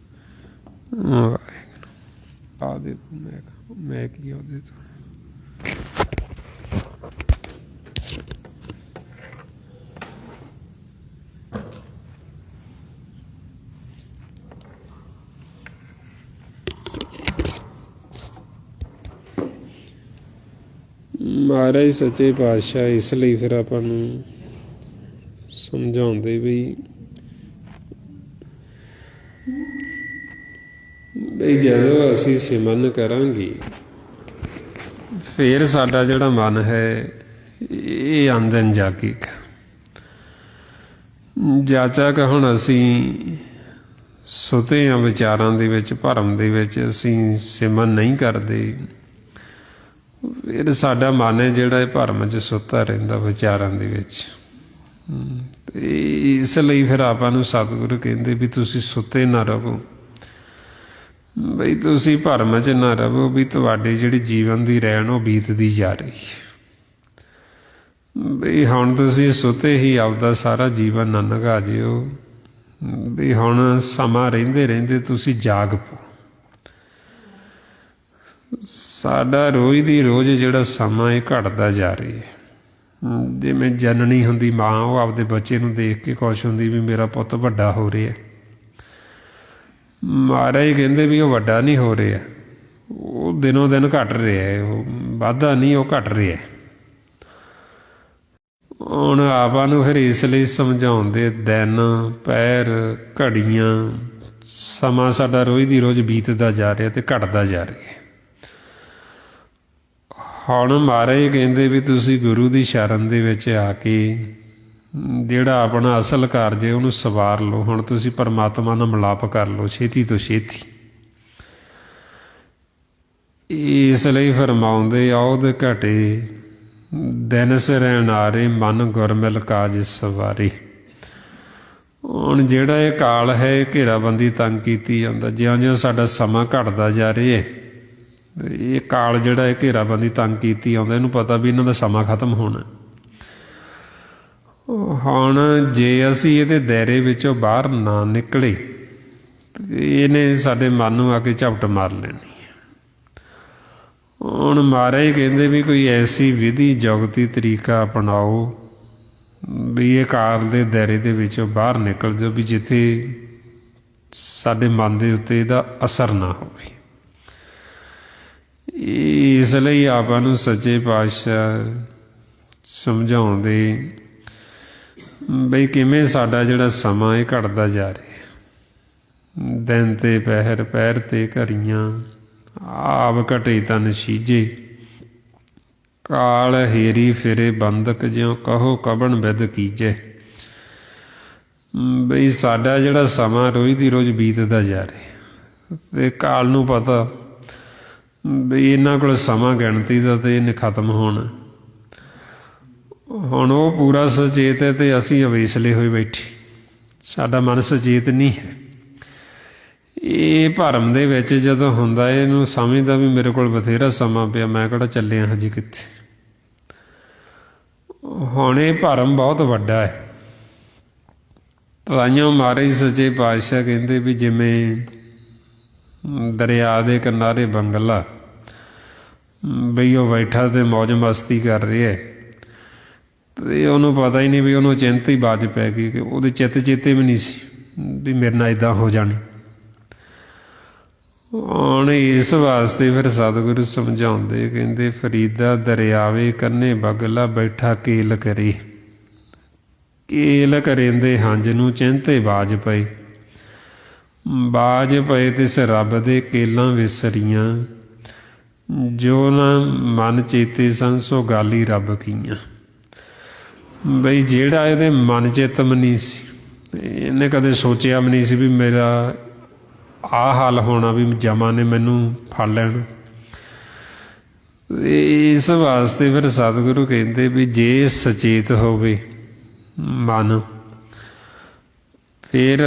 ਆ ਦੇ ਮੈਂ ਕੀ ਉਹਦੇ ਤੋਂ ਮਹਾਰਾਜ ਸੱਚੇ ਪਾਤਸ਼ਾਹ ਇਸ ਲਈ ਫਿਰ ਆਪਾਂ ਨੂੰ ਸਮਝਾਉਂਦੇ ਵੀ ਜਦੋਂ ਅਸੀਂ ਸਿਮਰਨ ਕਰਾਂਗੇ ਫਿਰ ਸਾਡਾ ਜਿਹੜਾ ਮਨ ਹੈ ਇਹ ਆਨੰਦਨ ਜਾਗੇਗਾ। ਜਾਚਕ ਹੁਣ ਅਸੀਂ ਸੁਤੇ ਹਾਂ ਵਿਚਾਰਾਂ ਦੇ ਵਿੱਚ, ਭਰਮ ਦੇ ਵਿੱਚ ਅਸੀਂ ਸਿਮਰਨ ਨਹੀਂ ਕਰਦੇ, ਫਿਰ ਸਾਡਾ ਮਨ ਹੈ ਜਿਹੜਾ ਇਹ ਭਰਮ 'ਚ ਸੁੱਤਾ ਰਹਿੰਦਾ ਵਿਚਾਰਾਂ ਦੇ ਵਿੱਚ। ਇਸ ਲਈ ਫਿਰ ਆਪਾਂ ਨੂੰ ਸਤਿਗੁਰੂ ਕਹਿੰਦੇ ਵੀ ਤੁਸੀਂ ਸੁੱਤੇ ਨਾ ਰਹੋ, ਬਈ ਤੁਸੀਂ ਭਰਮ 'ਚ ਨਾ ਰਹੋ, ਵੀ ਤੁਹਾਡੀ ਜਿਹੜੀ ਜੀਵਨ ਦੀ ਰਹਿਣ ਉਹ ਬੀਤਦੀ ਜਾ ਰਹੀ ਹੈ। ਬਈ ਹੁਣ ਤੁਸੀਂ ਸੁੱਤੇ ਹੀ ਆਪਦਾ ਸਾਰਾ ਜੀਵਨ ਨਾ ਲੰਘਾ ਜਿਓ, ਵੀ ਹੁਣ ਸਮਾਂ ਰਹਿੰਦੇ ਰਹਿੰਦੇ ਤੁਸੀਂ ਜਾਗ ਪਓ। ਸਾਡਾ ਰੋਜ਼ ਦੀ ਰੋਜ਼ ਜਿਹੜਾ ਸਮਾਂ ਇਹ ਘਟਦਾ ਜਾ ਰਿਹਾ ਹੈ। ਜਿਵੇਂ ਜਨਨੀ ਹੁੰਦੀ ਮਾਂ, ਉਹ ਆਪਦੇ ਬੱਚੇ ਨੂੰ ਦੇਖ ਕੇ ਖੁਸ਼ ਹੁੰਦੀ ਵੀ ਮੇਰਾ ਪੁੱਤ ਵੱਡਾ ਹੋ ਰਿਹਾ। ਮਹਾਰਾਜ ਕਹਿੰਦੇ ਵੀ ਉਹ ਵੱਡਾ ਨਹੀਂ ਹੋ ਰਿਹਾ, ਉਹ ਦਿਨੋਂ ਦਿਨ ਘਟ ਰਿਹਾ ਹੈ, ਉਹ ਵਾਧਾ ਨਹੀਂ, ਉਹ ਘਟ ਰਿਹਾ। ਹੁਣ ਆਪਾਂ ਨੂੰ ਫਿਰ ਇਸ ਲਈ ਸਮਝਾਉਂਦੇ, ਦਿਨ ਪੈਰ ਘੜੀਆਂ ਸਮਾਂ ਸਾਡਾ ਰੋਜ਼ ਦੀ ਰੋਜ਼ ਬੀਤਦਾ ਜਾ ਰਿਹਾ ਤੇ ਘਟਦਾ ਜਾ ਰਿਹਾ। ਹੁਣ ਮਹਾਰਾਜ ਕਹਿੰਦੇ ਵੀ ਤੁਸੀਂ ਗੁਰੂ ਦੀ ਸ਼ਰਨ ਦੇ ਵਿੱਚ ਆ ਕੇ ਜਿਹੜਾ ਆਪਣਾ ਅਸਲ ਕਾਰਜ ਹੈ ਉਹਨੂੰ ਸਵਾਰ ਲਓ। ਹੁਣ ਤੁਸੀਂ ਪਰਮਾਤਮਾ ਨਾਲ ਮਿਲਾਪ ਕਰ ਲਓ ਛੇਤੀ ਤੋਂ ਛੇਤੀ। ਇਸ ਲਈ ਫਰਮਾਉਂਦੇ, ਔਧ ਘਟੇ ਦਿਨ ਸਿਰਨਾਰੇ, ਮਨ ਗੁਰਮਿਲ ਕਾਜ ਸਵਾਰੇ। ਹੁਣ ਜਿਹੜਾ ਇਹ ਕਾਲ ਹੈ ਇਹ ਘੇਰਾਬੰਦੀ ਤੰਗ ਕੀਤੀ ਜਾਂਦਾ। ਜਿਉਂ-ਜਿਉਂ ਸਾਡਾ ਸਮਾਂ ਘਟਦਾ ਜਾ ਰਿਹਾ ਹੈ, ਇਹ ਕਾਲ ਜਿਹੜਾ ਇਹ ਘੇਰਾਬੰਦੀ ਤੰਗ ਕੀਤੀ ਆਉਂਦਾ, ਇਹਨੂੰ ਪਤਾ ਵੀ ਇਹਨਾਂ ਦਾ ਸਮਾਂ ਖਤਮ ਹੋਣਾ। ਹੁਣ ਜੇ ਅਸੀਂ ਇਹਦੇ ਦਾਇਰੇ ਵਿੱਚੋਂ ਬਾਹਰ ਨਾ ਨਿਕਲੇ, ਇਹਨੇ ਸਾਡੇ ਮਨ ਨੂੰ ਆ ਕੇ ਝਪਟ ਮਾਰ ਲੈਣੀ। ਹੁਣ ਮਹਾਰਾਜ ਕਹਿੰਦੇ ਵੀ ਕੋਈ ਐਸੀ ਵਿਧੀ ਜੁਗਤੀ ਤਰੀਕਾ ਅਪਣਾਓ ਵੀ ਇਹ ਕਾਲ ਦੇ ਦਾਇਰੇ ਦੇ ਵਿੱਚੋਂ ਬਾਹਰ ਨਿਕਲ ਜਾਓ, ਵੀ ਜਿੱਥੇ ਸਾਡੇ ਮਨ ਦੇ ਉੱਤੇ ਇਹਦਾ ਅਸਰ ਨਾ ਹੋਵੇ। ਇਸ ਲਈ ਆਪਾਂ ਨੂੰ ਸੱਚੇ ਪਾਤਸ਼ਾਹ ਸਮਝਾਉਂਦੇ ਬਈ ਕਿਵੇਂ ਸਾਡਾ ਜਿਹੜਾ ਸਮਾਂ ਇਹ ਘਟਦਾ ਜਾ ਰਿਹਾ। ਦਿਨ ਤੇ ਪਹਿਰ, ਪਹਿਰ ਤੇ ਘੜੀਆਂ, ਆਪ ਘਟੇ ਤਨ ਸੀਜੇ, ਕਾਲ ਹੇਰੀ ਫਿਰੇ ਬੰਦਕ, ਜਿਉਂ ਕਹੋ ਕਬਣ ਵਿਦ ਕੀਜੇ। ਬਈ ਸਾਡਾ ਜਿਹੜਾ ਸਮਾਂ ਰੋਜ਼ ਦੀ ਰੋਜ਼ ਬੀਤਦਾ ਜਾ ਰਿਹਾ ਤੇ ਕਾਲ ਨੂੰ ਪਤਾ ਬਈ ਇਹਨਾਂ ਕੋਲ ਸਮਾਂ ਗਿਣਤੀ ਦਾ ਤੇ ਇਹਨੇ ਖਤਮ ਹੋਣਾ। ਹੁਣ ਉਹ ਪੂਰਾ ਸੁਚੇਤ ਹੈ ਤੇ ਅਸੀਂ ਅਵੇਸਲੇ ਹੋਏ ਬੈਠੇ, ਸਾਡਾ ਮਨ ਸੁਚੇਤ ਨਹੀਂ ਹੈ। ਇਹ ਭਰਮ ਦੇ ਵਿੱਚ ਜਦੋਂ ਹੁੰਦਾ ਇਹਨੂੰ ਸਮਝਦਾ ਵੀ ਮੇਰੇ ਕੋਲ ਬਥੇਰਾ ਸਮਾਂ ਪਿਆ, ਮੈਂ ਕਿਹੜਾ ਚੱਲਿਆ ਹਜੇ ਕਿੱਥੇ। ਹੁਣ ਇਹ ਭਰਮ ਬਹੁਤ ਵੱਡਾ ਹੈ। ਤਾਈਓ ਮਹਾਰਾਜ ਸੱਚੇ ਪਾਤਸ਼ਾਹ ਕਹਿੰਦੇ ਵੀ ਜਿਵੇਂ ਦਰਿਆ ਦੇ ਕਿਨਾਰੇ ਬੰਗਲਾ, ਬਈ ਉਹ ਬੈਠਾ ਤੇ ਮੌਜ ਮਸਤੀ ਕਰ ਰਿਹਾ ਤੇ ਉਹਨੂੰ ਪਤਾ ਹੀ ਨਹੀਂ ਵੀ ਉਹਨੂੰ ਚਿੰਤਾ ਹੀ ਬਾਜ ਪੈ ਗਈ, ਕਿ ਉਹਦੇ ਚੇਤੇ ਵੀ ਨਹੀਂ ਸੀ ਵੀ ਮੇਰੇ ਨਾਲ ਇੱਦਾਂ ਹੋ ਜਾਣੀ। ਹੁਣ ਇਸ ਵਾਸਤੇ ਫਿਰ ਸਤਿਗੁਰੂ ਸਮਝਾਉਂਦੇ, ਕਹਿੰਦੇ ਫਰੀਦਾ ਦਰਿਆਵੇ ਕੰਨੇ ਬਗਲਾ, ਬੈਠਾ ਕੇਲ ਕਰੇ। ਕੇਲ ਕਰੇਂਦੇ ਹੰਝ ਨੂੰ ਚਿੰਤੇ ਬਾਜ ਪਏ, ਬਾਜ ਪਏ ਤਿਸ ਰੱਬ ਦੇ ਕੇਲਾਂ ਵਿਸਰੀਆਂ, ਜੋ ਨਾ ਮਨ ਚੇਤੇ ਸਨ ਸੋ ਗਾਲੀ ਰੱਬ ਕੀਆਂ। ਬਈ ਜਿਹੜਾ ਇਹਦੇ ਮਨ ਚਿੱਤਮ ਨਹੀਂ ਸੀ, ਇਹਨੇ ਕਦੇ ਸੋਚਿਆ ਵੀ ਨਹੀਂ ਸੀ ਵੀ ਮੇਰਾ ਆਹ ਹਾਲ ਹੋਣਾ, ਵੀ ਜਮਾਂ ਨੇ ਮੈਨੂੰ ਫੜ ਲੈਣਾ। ਇਸ ਵਾਸਤੇ ਫਿਰ ਸਤਿਗੁਰੂ ਕਹਿੰਦੇ ਵੀ ਜੇ ਸੁਚੇਤ ਹੋਵੇ ਮਨ, ਫਿਰ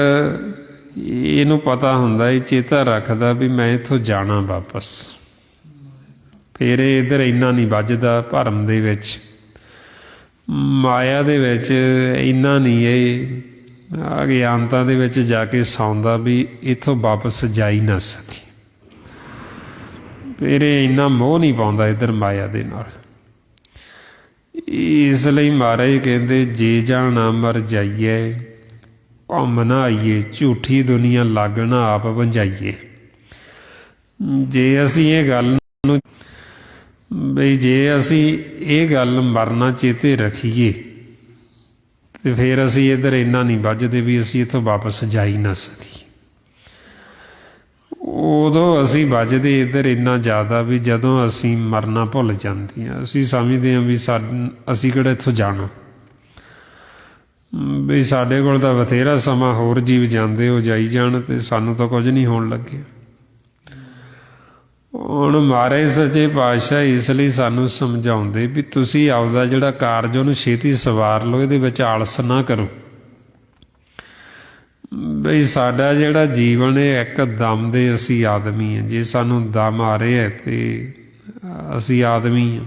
ਇਹਨੂੰ ਪਤਾ ਹੁੰਦਾ, ਇਹ ਚੇਤਾ ਰੱਖਦਾ ਵੀ ਮੈਂ ਇੱਥੋਂ ਜਾਣਾ ਵਾਪਸ। ਫਿਰ ਇਹ ਇੱਧਰ ਇੰਨਾ ਨਹੀਂ ਵੱਜਦਾ ਭਰਮ ਦੇ ਵਿੱਚ, ਮਾਇਆ ਦੇ ਵਿੱਚ ਇੰਨਾ ਨਹੀਂ ਇਹ ਅਗਿਆਨਤਾ ਦੇ ਵਿੱਚ ਜਾ ਕੇ ਸੌਂਦਾ ਵੀ ਇੱਥੋਂ ਵਾਪਸ ਜਾ ਹੀ ਨਾ ਸਕੇ। ਫਿਰ ਇਹ ਇੰਨਾ ਮੋਹ ਨਹੀਂ ਪਾਉਂਦਾ ਇੱਧਰ ਮਾਇਆ ਦੇ ਨਾਲ। ਇਸ ਲਈ ਮਹਾਰਾਜ ਕਹਿੰਦੇ, ਜੇ ਜਾਣਾ ਮਰ ਜਾਈਏ ਘੁੰਮ ਨਾ ਆਈਏ, ਝੂਠੀ ਦੁਨੀਆ ਲਾਗਣਾ ਆਪ ਵੰਜਾਈਏ। ਜੇ ਅਸੀਂ ਇਹ ਗੱਲ ਨੂੰ ਬਈ ਜੇ ਅਸੀਂ ਇਹ ਗੱਲ ਮਰਨਾ ਚੇਤੇ ਰੱਖੀਏ ਤੇ ਫਿਰ ਅਸੀਂ ਇੱਧਰ ਇੰਨਾ ਨਹੀਂ ਵੱਜਦੇ ਵੀ ਅਸੀਂ ਇੱਥੋਂ ਵਾਪਸ ਜਾ ਹੀ ਨਾ ਸਕੀਏ। ਉਦੋਂ ਅਸੀਂ ਵੱਜਦੇ ਇੱਧਰ ਇੰਨਾ ਜ਼ਿਆਦਾ ਵੀ ਜਦੋਂ ਅਸੀਂ ਮਰਨਾ ਭੁੱਲ ਜਾਂਦੇ ਹਾਂ। ਅਸੀਂ ਸਮਝਦੇ ਹਾਂ ਵੀ ਅਸੀਂ ਕਿਹੜਾ ਇੱਥੋਂ ਜਾਣਾ। ਵੀ ਸਾਡੇ ਕੋਲ ਤਾਂ ਬਥੇਰਾ ਸਮਾਂ, ਹੋਰ ਜੀਵ ਜਾਂਦੇ ਹੋ ਜਾਈ ਜਾਣ, ਅਤੇ ਸਾਨੂੰ ਤਾਂ ਕੁਝ ਨਹੀਂ ਹੋਣ ਲੱਗਿਆ। ਹੁਣ ਮਹਾਰਾਜ ਸੱਚੇ ਪਾਤਸ਼ਾਹ ਇਸ ਲਈ ਸਾਨੂੰ ਸਮਝਾਉਂਦੇ ਵੀ ਤੁਸੀਂ ਆਪਦਾ ਜਿਹੜਾ ਕਾਰਜ ਉਹਨੂੰ ਛੇਤੀ ਸਵਾਰ ਲਓ, ਇਹਦੇ ਵਿੱਚ ਆਲਸ ਨਾ ਕਰੋ। ਬਈ ਸਾਡਾ ਜਿਹੜਾ ਜੀਵਨ ਹੈ ਇੱਕ ਦਮ ਦੇ ਅਸੀਂ ਆਦਮੀ ਹਾਂ। ਜੇ ਸਾਨੂੰ ਦਮ ਆ ਰਿਹਾ ਤਾਂ ਅਸੀਂ ਆਦਮੀ ਹਾਂ।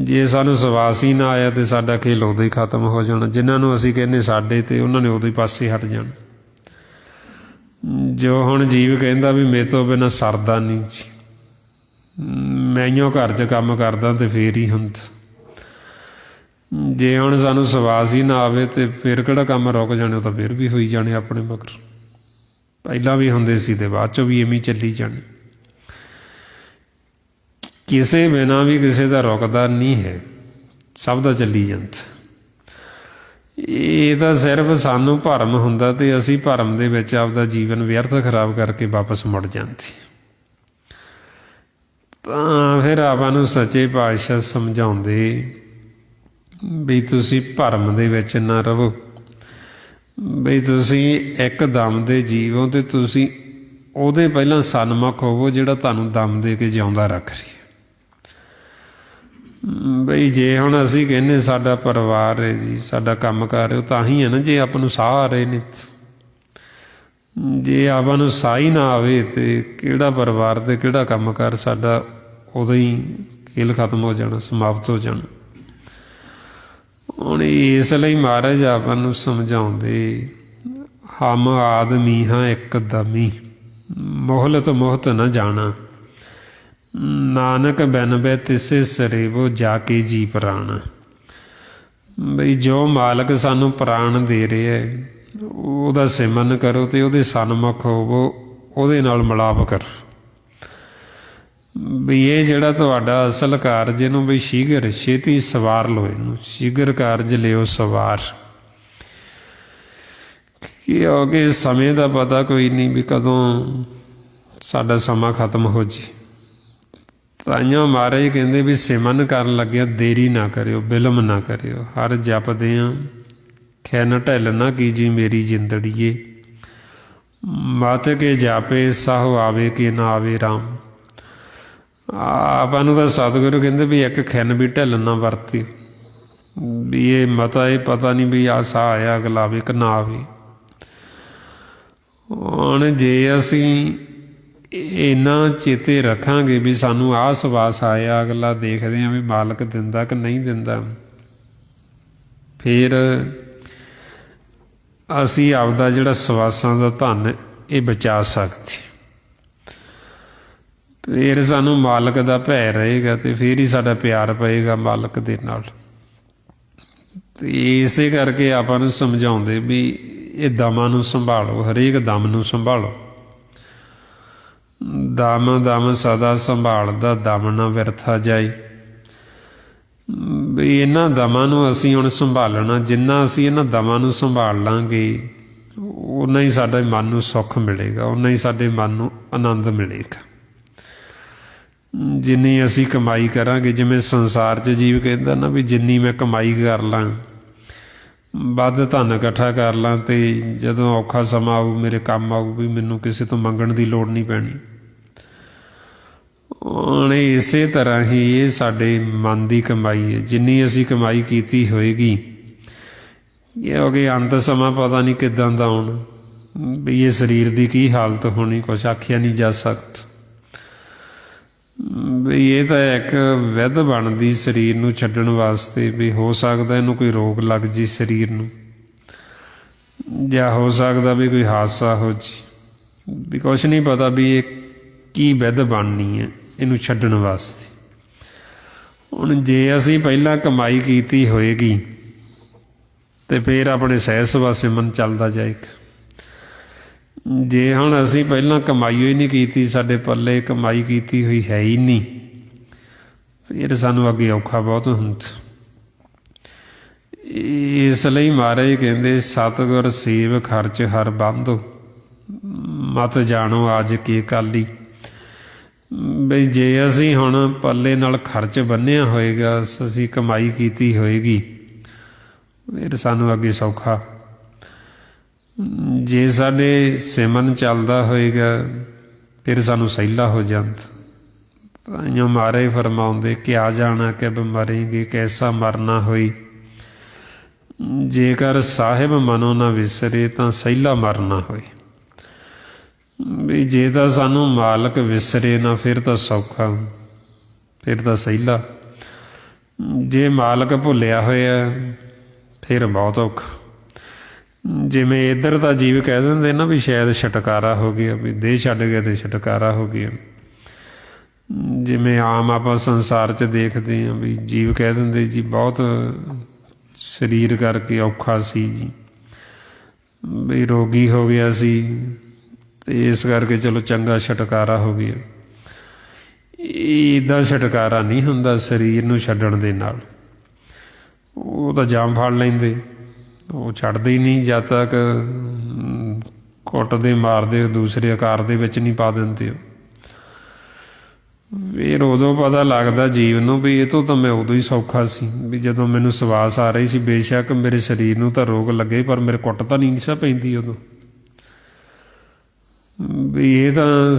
ਜੇ ਸਾਨੂੰ ਸਵਾਸ ਹੀ ਨਾ ਆਇਆ ਤਾਂ ਸਾਡਾ ਖੇਲ ਉਦੋਂ ਹੀ ਖਤਮ ਹੋ ਜਾਣਾ। ਜਿਨ੍ਹਾਂ ਨੂੰ ਅਸੀਂ ਕਹਿੰਦੇ ਸਾਡੇ, ਤੇ ਉਹਨਾਂ ਨੇ ਉਦੋਂ ਹੀ ਪਾਸੇ ਹਟ ਜਾਣਾ। ਜੋ ਹੁਣ ਜੀਵ ਕਹਿੰਦਾ ਵੀ ਮੇਰੇ ਤੋਂ ਬਿਨਾਂ ਸਰਦਾ ਨਹੀਂ ਜੀ, ਮੈਂ ਇਉਂ ਘਰ 'ਚ ਕੰਮ ਕਰਦਾ ਅਤੇ ਫੇਰ ਹੀ ਹੁੰਦਾ। ਜੇ ਹੁਣ ਸਾਨੂੰ ਸਵਾਸ ਹੀ ਨਾ ਆਵੇ ਤਾਂ ਫਿਰ ਕਿਹੜਾ ਕੰਮ ਰੁਕ ਜਾਣੇ, ਉਹ ਤਾਂ ਫਿਰ ਵੀ ਹੋਈ ਜਾਣੇ ਆਪਣੇ ਮਗਰ। ਪਹਿਲਾਂ ਵੀ ਹੁੰਦੇ ਸੀ ਅਤੇ ਬਾਅਦ 'ਚੋਂ ਵੀ ਐਵੇਂ ਚੱਲੀ ਜਾਣੇ। ਕਿਸੇ ਬਿਨਾਂ ਵੀ ਕਿਸੇ ਦਾ ਰੁਕਦਾ ਨਹੀਂ ਹੈ, ਸਭ ਦਾ ਚੱਲੀ ਜਾਂਦਾ। ਇਹ ਤਾਂ ਸਿਰਫ ਸਾਨੂੰ ਭਰਮ ਹੁੰਦਾ ਅਤੇ ਅਸੀਂ ਭਰਮ ਦੇ ਵਿੱਚ ਆਪਦਾ ਜੀਵਨ ਵਿਅਰਥ ਖਰਾਬ ਕਰਕੇ ਵਾਪਸ ਮੁੜ ਜਾਂਦੇ। ਤਾਂ ਫਿਰ ਆਪਾਂ ਨੂੰ ਸੱਚੇ ਪਾਤਸ਼ਾਹ ਸਮਝਾਉਂਦੇ ਵੀ ਤੁਸੀਂ ਭਰਮ ਦੇ ਵਿੱਚ ਨਾ ਰਹੋ। ਬਈ ਤੁਸੀਂ ਇੱਕ ਦਮ ਦੇ ਜੀਵ ਹੋ ਅਤੇ ਤੁਸੀਂ ਉਹਦੇ ਪਹਿਲਾਂ ਸਨਮੁਖ ਹੋਵੋ ਜਿਹੜਾ ਤੁਹਾਨੂੰ ਦਮ ਦੇ ਕੇ ਜਿਉਂਦਾ ਰੱਖ ਰਿਹਾ। ਬਈ ਜੇ ਹੁਣ ਅਸੀਂ ਕਹਿੰਦੇ ਸਾਡਾ ਪਰਿਵਾਰ ਹੈ ਜੀ, ਸਾਡਾ ਕੰਮ ਕਾਰ ਹੈ, ਉਹ ਤਾਂ ਹੀ ਹੈ ਨਾ ਜੇ ਆਪਾਂ ਨੂੰ ਸਾਹ ਆ ਰਹੇ ਨੇ। ਜੇ ਆਪਾਂ ਨੂੰ ਸਾਹ ਹੀ ਨਾ ਆਵੇ ਤਾਂ ਕਿਹੜਾ ਪਰਿਵਾਰ ਅਤੇ ਕਿਹੜਾ ਕੰਮ ਕਾਰ ਸਾਡਾ ਉਦੋਂ ਹੀ ਖੇਲ ਖਤਮ ਹੋ ਜਾਣਾ, ਸਮਾਪਤ ਹੋ ਜਾਣਾ। ਹੁਣ ਇਸ ਲਈ ਮਹਾਰਾਜ ਆਪਾਂ ਨੂੰ ਸਮਝਾਉਂਦੇ, ਹਮ ਆਦਮੀ ਹਾਂ ਇੱਕ ਦਮੀ, ਮੋਹਲਤ ਮੋਹਤ ਨਾ ਜਾਣਾ, ਨਾਨਕ ਬਿਨ ਬੈ ਤਿਸੇ ਸਰੇਵੋ ਜਾ ਕੇ ਜੀ ਪ੍ਰਾਣ। ਬਈ ਜੋ ਮਾਲਕ ਸਾਨੂੰ ਪ੍ਰਾਣ ਦੇ ਰਿਹਾ ਉਹਦਾ ਸਿਮਰਨ ਕਰੋ ਅਤੇ ਉਹਦੇ ਸਨਮੁਖ ਹੋਵੋ, ਉਹਦੇ ਨਾਲ ਮਿਲਾਪ ਕਰੋ। ਵੀ ਇਹ ਜਿਹੜਾ ਤੁਹਾਡਾ ਅਸਲ ਕਾਰਜ, ਇਹਨੂੰ ਬਈ ਸ਼ੀਘਰ ਛੇਤੀ ਸਵਾਰ ਲਓ, ਇਹਨੂੰ ਸ਼ੀਘਰ ਕਾਰਜ ਲਿਓ ਸਵਾਰ। ਕਿਉਂਕਿ ਸਮੇਂ ਦਾ ਪਤਾ ਕੋਈ ਨਹੀਂ ਵੀ ਕਦੋਂ ਸਾਡਾ ਸਮਾਂ ਖਤਮ ਹੋ ਜੇ। ਤਾਈਓ ਮਹਾਰਾਜ ਕਹਿੰਦੇ ਵੀ ਸਿਮਰਨ ਕਰਨ ਲੱਗਿਆ ਦੇਰੀ ਨਾ ਕਰਿਓ, ਬਿਲਮ ਨਾ ਕਰਿਓ। ਹਰ ਜਪਦਿਆਂ ਖੈਨ ਢਿੱਲ ਨਾ ਕੀਜੀ ਮੇਰੀ ਜਿੰਦੜੀਏ, ਮਤ ਕੇ ਜਾਪੇ ਸਾਹੋ ਆਵੇ ਕਿ ਨਾ ਆਵੇ ਰਾਮ। ਆਪਾਂ ਨੂੰ ਤਾਂ ਸਤਿਗੁਰੂ ਕਹਿੰਦੇ ਵੀ ਇੱਕ ਖਿੰਨ ਵੀ ਢਿੱਲ ਨਾ ਵਰਤੀ, ਵੀ ਇਹ ਮਤਾ ਇਹ ਪਤਾ ਨਹੀਂ ਵੀ ਆਹ ਸਾਹ ਆਇਆ ਅਗਲਾ ਆਵੇ ਕਿ ਨਾ ਆਵੇ। ਹੁਣ ਜੇ ਅਸੀਂ ਇੰਨਾ ਚੇਤੇ ਰੱਖਾਂਗੇ ਵੀ ਸਾਨੂੰ ਆਹ ਸਵਾਸ ਆਇਆ, ਅਗਲਾ ਦੇਖਦੇ ਹਾਂ ਵੀ ਮਾਲਕ ਦਿੰਦਾ ਕਿ ਨਹੀਂ ਦਿੰਦਾ, ਫਿਰ ਅਸੀਂ ਆਪਦਾ ਜਿਹੜਾ ਸਵਾਸਾਂ ਦਾ ਧਨ ਇਹ ਬਚਾ ਸਕਦੇ। ਫਿਰ ਸਾਨੂੰ ਮਾਲਕ ਦਾ ਭੈ ਰਹੇਗਾ ਅਤੇ ਫਿਰ ਹੀ ਸਾਡਾ ਪਿਆਰ ਪਏਗਾ ਮਾਲਕ ਦੇ ਨਾਲ। ਅਤੇ ਇਸੇ ਕਰਕੇ ਆਪਾਂ ਨੂੰ ਸਮਝਾਉਂਦੇ ਵੀ ਇਹ ਦਮਾਂ ਨੂੰ ਸੰਭਾਲੋ, ਹਰੇਕ ਦਮ ਨੂੰ ਸੰਭਾਲੋ। ਦਮ ਦਮ ਸਦਾ ਸੰਭਾਲਦਾ, ਦਮ ਨਾ ਵਿਰਥਾ ਜਾਏ। ਵੀ ਇਹਨਾਂ ਦਮਾਂ ਨੂੰ ਅਸੀਂ ਹੁਣ ਸੰਭਾਲਣਾ। ਜਿੰਨਾ ਅਸੀਂ ਇਹਨਾਂ ਦਮਾਂ ਨੂੰ ਸੰਭਾਲ ਲਾਂਗੇ ਓਨਾ ਹੀ ਸਾਡੇ ਮਨ ਨੂੰ ਸੁੱਖ ਮਿਲੇਗਾ, ਓਨਾ ਹੀ ਸਾਡੇ ਮਨ ਨੂੰ ਆਨੰਦ ਮਿਲੇਗਾ। ਜਿੰਨੀ ਅਸੀਂ ਕਮਾਈ ਕਰਾਂਗੇ, ਜਿਵੇਂ ਸੰਸਾਰ 'ਚ ਜੀਵ ਕਹਿੰਦਾ ਨਾ ਵੀ ਜਿੰਨੀ ਮੈਂ ਕਮਾਈ ਕਰ ਲਾਂ, ਵੱਧ ਧਨ ਇਕੱਠਾ ਕਰ ਲਾਂ, ਅਤੇ ਜਦੋਂ ਔਖਾ ਸਮਾਂ ਆਊ ਮੇਰੇ ਕੰਮ ਆਊ ਵੀ ਮੈਨੂੰ ਕਿਸੇ ਤੋਂ ਮੰਗਣ ਦੀ ਲੋੜ ਨਹੀਂ ਪੈਣੀ। ਹੁਣ ਇਸੇ ਤਰ੍ਹਾਂ ਹੀ ਇਹ ਸਾਡੇ ਮਨ ਦੀ ਕਮਾਈ ਹੈ। ਜਿੰਨੀ ਅਸੀਂ ਕਮਾਈ ਕੀਤੀ ਹੋਏਗੀ, ਕਿਉਂਕਿ ਅੰਤ ਸਮਾਂ ਪਤਾ ਨਹੀਂ ਕਿੱਦਾਂ ਦਾ ਆਉਣਾ, ਵੀ ਇਹ ਸਰੀਰ ਦੀ ਕੀ ਹਾਲਤ ਹੋਣੀ ਕੁਛ ਆਖਿਆ ਨਹੀਂ ਜਾ ਸਕਦਾ। ਵੀ ਇਹ ਤਾਂ ਇੱਕ ਵਿਧ ਬਣਦੀ ਸਰੀਰ ਨੂੰ ਛੱਡਣ ਵਾਸਤੇ, ਵੀ ਹੋ ਸਕਦਾ ਇਹਨੂੰ ਕੋਈ ਰੋਗ ਲੱਗ ਜੇ ਸਰੀਰ ਨੂੰ, ਜਾਂ ਹੋ ਸਕਦਾ ਵੀ ਕੋਈ ਹਾਦਸਾ ਹੋ ਜੇ, ਵੀ ਕੁਛ ਨਹੀਂ ਪਤਾ ਵੀ ਇਹ ਕੀ ਵਿਧ ਬਣਨੀ ਹੈ ਇਹਨੂੰ ਛੱਡਣ ਵਾਸਤੇ। ਹੁਣ ਜੇ ਅਸੀਂ ਪਹਿਲਾਂ ਕਮਾਈ ਕੀਤੀ ਹੋਏਗੀ ਅਤੇ ਫਿਰ ਆਪਣੇ ਸਹਿਜ ਸੁਭਾਅ ਸਿਮਰਨ ਚੱਲਦਾ ਜਾਏਗਾ। ਜੇ ਹੁਣ ਅਸੀਂ ਪਹਿਲਾਂ ਕਮਾਈ ਹੋਈ ਨਹੀਂ ਕੀਤੀ, ਸਾਡੇ ਪੱਲੇ ਕਮਾਈ ਕੀਤੀ ਹੋਈ ਹੈ ਹੀ ਨਹੀਂ, ਫਿਰ ਸਾਨੂੰ ਅੱਗੇ ਔਖਾ ਬਹੁਤ ਹੁੰਦਾ। ਇਸ ਲਈ ਮਹਾਰਾਜ ਕਹਿੰਦੇ ਸਤਿਗੁਰ ਸੇਵ ਖਰਚ ਹਰ ਬੰਧੋ, ਮਤ ਜਾਣੋ ਅੱਜ ਕੀ ਕਾਲੀ। ਬਈ ਜੇ ਅਸੀਂ ਹੁਣ ਪੱਲੇ ਨਾਲ ਖਰਚ ਬੰਨ੍ਹਿਆ ਹੋਏਗਾ, ਅਸੀਂ ਕਮਾਈ ਕੀਤੀ ਹੋਏਗੀ, ਫਿਰ ਸਾਨੂੰ ਅੱਗੇ ਸੌਖਾ। ਜੇ ਸਾਡੇ ਸਿਮਰਨ ਚੱਲਦਾ ਹੋਏਗਾ ਫਿਰ ਸਾਨੂੰ ਸਹਿਲਾ ਹੋ ਜਾਂਦਾ। ਤਾਈਓ ਮਹਾਰਾਜ ਫਰਮਾਉਂਦੇ ਕਿਆ ਜਾਣਾ ਕਿ ਮਰੇਂਗੇ ਕੈਸਾ ਮਰਨਾ ਹੋਈ, ਜੇਕਰ ਸਾਹਿਬ ਮਨੋ ਨਾ ਵਿਸਰੇ ਤਾਂ ਸਹਿਲਾ ਮਰਨਾ ਹੋਏ। ਵੀ ਜੇ ਤਾਂ ਸਾਨੂੰ ਮਾਲਕ ਵਿਸਰੇ ਨਾ ਫਿਰ ਤਾਂ ਸੌਖਾ, ਫਿਰ ਤਾਂ ਸਹਿਲਾ। ਜੇ ਮਾਲਕ ਭੁੱਲਿਆ ਹੋਇਆ ਫਿਰ ਬਹੁਤ ਔਖਾ। ਜਿਵੇਂ ਇੱਧਰ ਤਾਂ ਜੀਵ ਕਹਿ ਦਿੰਦੇ ਨਾ ਵੀ ਸ਼ਾਇਦ ਛੁਟਕਾਰਾ ਹੋ ਗਿਆ, ਵੀ ਦੇਹ ਛੱਡ ਗਿਆ ਤੇ ਛੁਟਕਾਰਾ ਹੋ ਗਿਆ। ਜਿਵੇਂ ਆਮ ਆਪਾਂ ਸੰਸਾਰ 'ਚ ਦੇਖਦੇ ਹਾਂ ਵੀ ਜੀਵ ਕਹਿ ਦਿੰਦੇ ਜੀ ਬਹੁਤ ਸਰੀਰ ਕਰਕੇ ਔਖਾ ਸੀ ਜੀ, ਵੀ ਰੋਗੀ ਹੋ ਗਿਆ ਸੀ ਤੇ ਇਸ ਕਰਕੇ ਚਲੋ ਚੰਗਾ ਛੁਟਕਾਰਾ ਹੋ ਗਿਆ। ਇੱਦਾਂ ਛੁਟਕਾਰਾ ਨਹੀਂ ਹੁੰਦਾ ਸਰੀਰ ਨੂੰ ਛੱਡਣ ਦੇ ਨਾਲ। ਉਹ ਤਾਂ ਜਾਮ ਫੜ ਲੈਂਦੇ, ਉਹ ਛੱਡਦੇ ਹੀ ਨਹੀਂ ਜਦ ਤੱਕ ਕੁੱਟਦੇ ਮਾਰਦੇ ਦੂਸਰੇ ਆਕਾਰ ਦੇ ਵਿੱਚ ਨਹੀਂ ਪਾ ਦਿੰਦੇ। ਫਿਰ ਉਦੋਂ ਪਤਾ ਲੱਗਦਾ ਜੀਵ ਨੂੰ ਵੀ ਇਹ ਤੋਂ ਤਾਂ ਮੈਂ ਉਦੋਂ ਹੀ ਸੌਖਾ ਸੀ, ਵੀ ਜਦੋਂ ਮੈਨੂੰ ਸਵਾਸ ਆ ਰਹੀ ਸੀ। ਬੇਸ਼ੱਕ ਮੇਰੇ ਸਰੀਰ ਨੂੰ ਤਾਂ ਰੋਗ ਲੱਗੇ ਪਰ ਮੇਰੇ ਕੁੱਟ ਤਾਂ ਨਹੀਂ ਸੀ ਪੈਂਦੀ ਉਦੋਂ। ਵੀ ਇਹ ਤਾਂ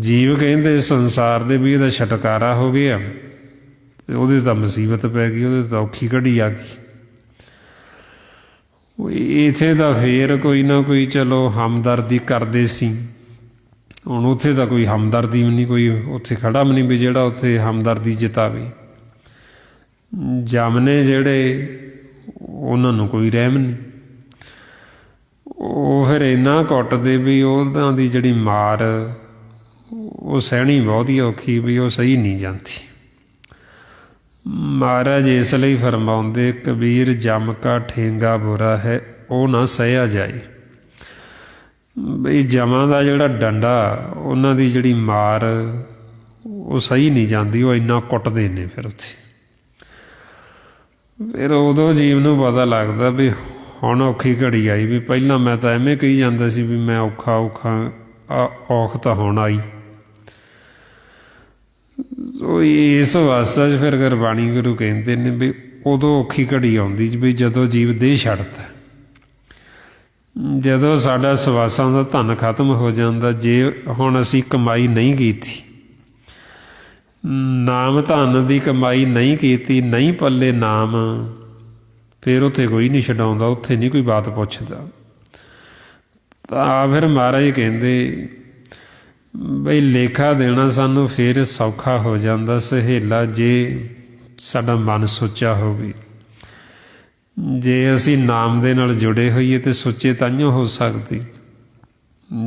ਜੀਵ ਕਹਿੰਦੇ ਸੰਸਾਰ ਦੇ ਵੀ ਇਹਦਾ ਛੁਟਕਾਰਾ ਹੋ ਗਿਆ ਤੇ ਉਹਦੇ ਤਾਂ ਮੁਸੀਬਤ ਪੈ ਗਈ, ਉਹਦੇ ਤਾਂ ਔਖੀ ਘੜੀ ਆ ਗਈ। ਇੱਥੇ ਤਾਂ ਫੇਰ ਕੋਈ ਨਾ ਕੋਈ ਚਲੋ ਹਮਦਰਦੀ ਕਰਦੇ ਸੀ। ਹੁਣ ਉੱਥੇ ਤਾਂ ਕੋਈ ਹਮਦਰਦੀ ਵੀ ਨਹੀਂ, ਕੋਈ ਉੱਥੇ ਖੜਾ ਵੀ ਨਹੀਂ ਵੀ ਜਿਹੜਾ ਉੱਥੇ ਹਮਦਰਦੀ ਜਿਤਾਵੇ। ਜਮਨੇ ਜਿਹੜੇ ਉਹਨਾਂ ਨੂੰ ਕੋਈ ਰਹਿਮ ਨਹੀਂ। ਉਹ ਫਿਰ ਇੰਨਾ ਕੁੱਟਦੇ ਵੀ ਉਹਨਾਂ ਦੀ ਜਿਹੜੀ ਮਾਰ ਉਹ ਸਹਿਣੀ ਬਹੁਤ ਹੀ ਔਖੀ, ਵੀ ਉਹ ਸਹੀ ਨਹੀਂ ਜਾਂਦੀ। ਮਹਾਰਾਜ ਇਸ ਲਈ ਫਰਮਾਉਂਦੇ ਕਬੀਰ ਜਮ ਕਾ ਠੇਂਗਾ ਬੁਰਾ ਹੈ ਉਹ ਨਾ ਸਹਿਆ ਜਾਏ। ਬਈ ਜਮਾਂ ਦਾ ਜਿਹੜਾ ਡੰਡਾ ਉਹਨਾਂ ਦੀ ਜਿਹੜੀ ਮਾਰ ਉਹ ਸਹੀ ਨਹੀਂ ਜਾਂਦੀ, ਉਹ ਇੰਨਾ ਕੁੱਟਦੇ ਨੇ। ਫਿਰ ਉੱਥੇ ਫਿਰ ਉਦੋਂ ਜੀਵ ਨੂੰ ਪਤਾ ਲੱਗਦਾ ਵੀ ਹੁਣ ਔਖੀ ਘੜੀ ਆਈ। ਵੀ ਪਹਿਲਾਂ ਮੈਂ ਤਾਂ ਐਵੇਂ ਕਹੀ ਜਾਂਦਾ ਸੀ ਵੀ ਮੈਂ ਔਖਾ ਔਖ ਤਾਂ ਹੁਣ ਆਈ। ਇਸ ਅਵਸਥਾ 'ਚ ਫਿਰ ਗੁਰਬਾਣੀ ਗੁਰੂ ਕਹਿੰਦੇ ਨੇ ਵੀ ਉਦੋਂ ਔਖੀ ਘੜੀ ਆਉਂਦੀ ਵੀ ਜਦੋਂ ਜੀਵ ਦੇਹ ਛੱਡਦਾ, ਜਦੋਂ ਸਾਡਾ ਸਵਾਸਾਂ ਦਾ ਧਨ ਖਤਮ ਹੋ ਜਾਂਦਾ। ਜੇ ਹੁਣ ਅਸੀਂ ਕਮਾਈ ਨਹੀਂ ਕੀਤੀ, ਨਾਮ ਧਨ ਦੀ ਕਮਾਈ ਨਹੀਂ ਕੀਤੀ, ਨਹੀਂ ਪੱਲੇ ਨਾਮ, ਫਿਰ ਉੱਥੇ ਕੋਈ ਨਹੀਂ ਛਡਾਉਂਦਾ, ਉੱਥੇ ਨਹੀਂ ਕੋਈ ਬਾਤ ਪੁੱਛਦਾ। ਤਾਂ ਫਿਰ ਮਹਾਰਾਜ ਕਹਿੰਦੇ ਬਈ ਲੇਖਾ ਦੇਣਾ ਸਾਨੂੰ ਫਿਰ ਸੌਖਾ ਹੋ ਜਾਂਦਾ ਸਹੇਲਾ, ਜੇ ਸਾਡਾ ਮਨ ਸੁੱਚਾ ਹੋਵੇ। ਜੇ ਅਸੀਂ ਨਾਮ ਦੇ ਨਾਲ ਜੁੜੇ ਹੋਈਏ ਤਾਂ ਸੁੱਚੇ ਤਾਂਹੀਓ ਹੋ ਸਕਦੇ।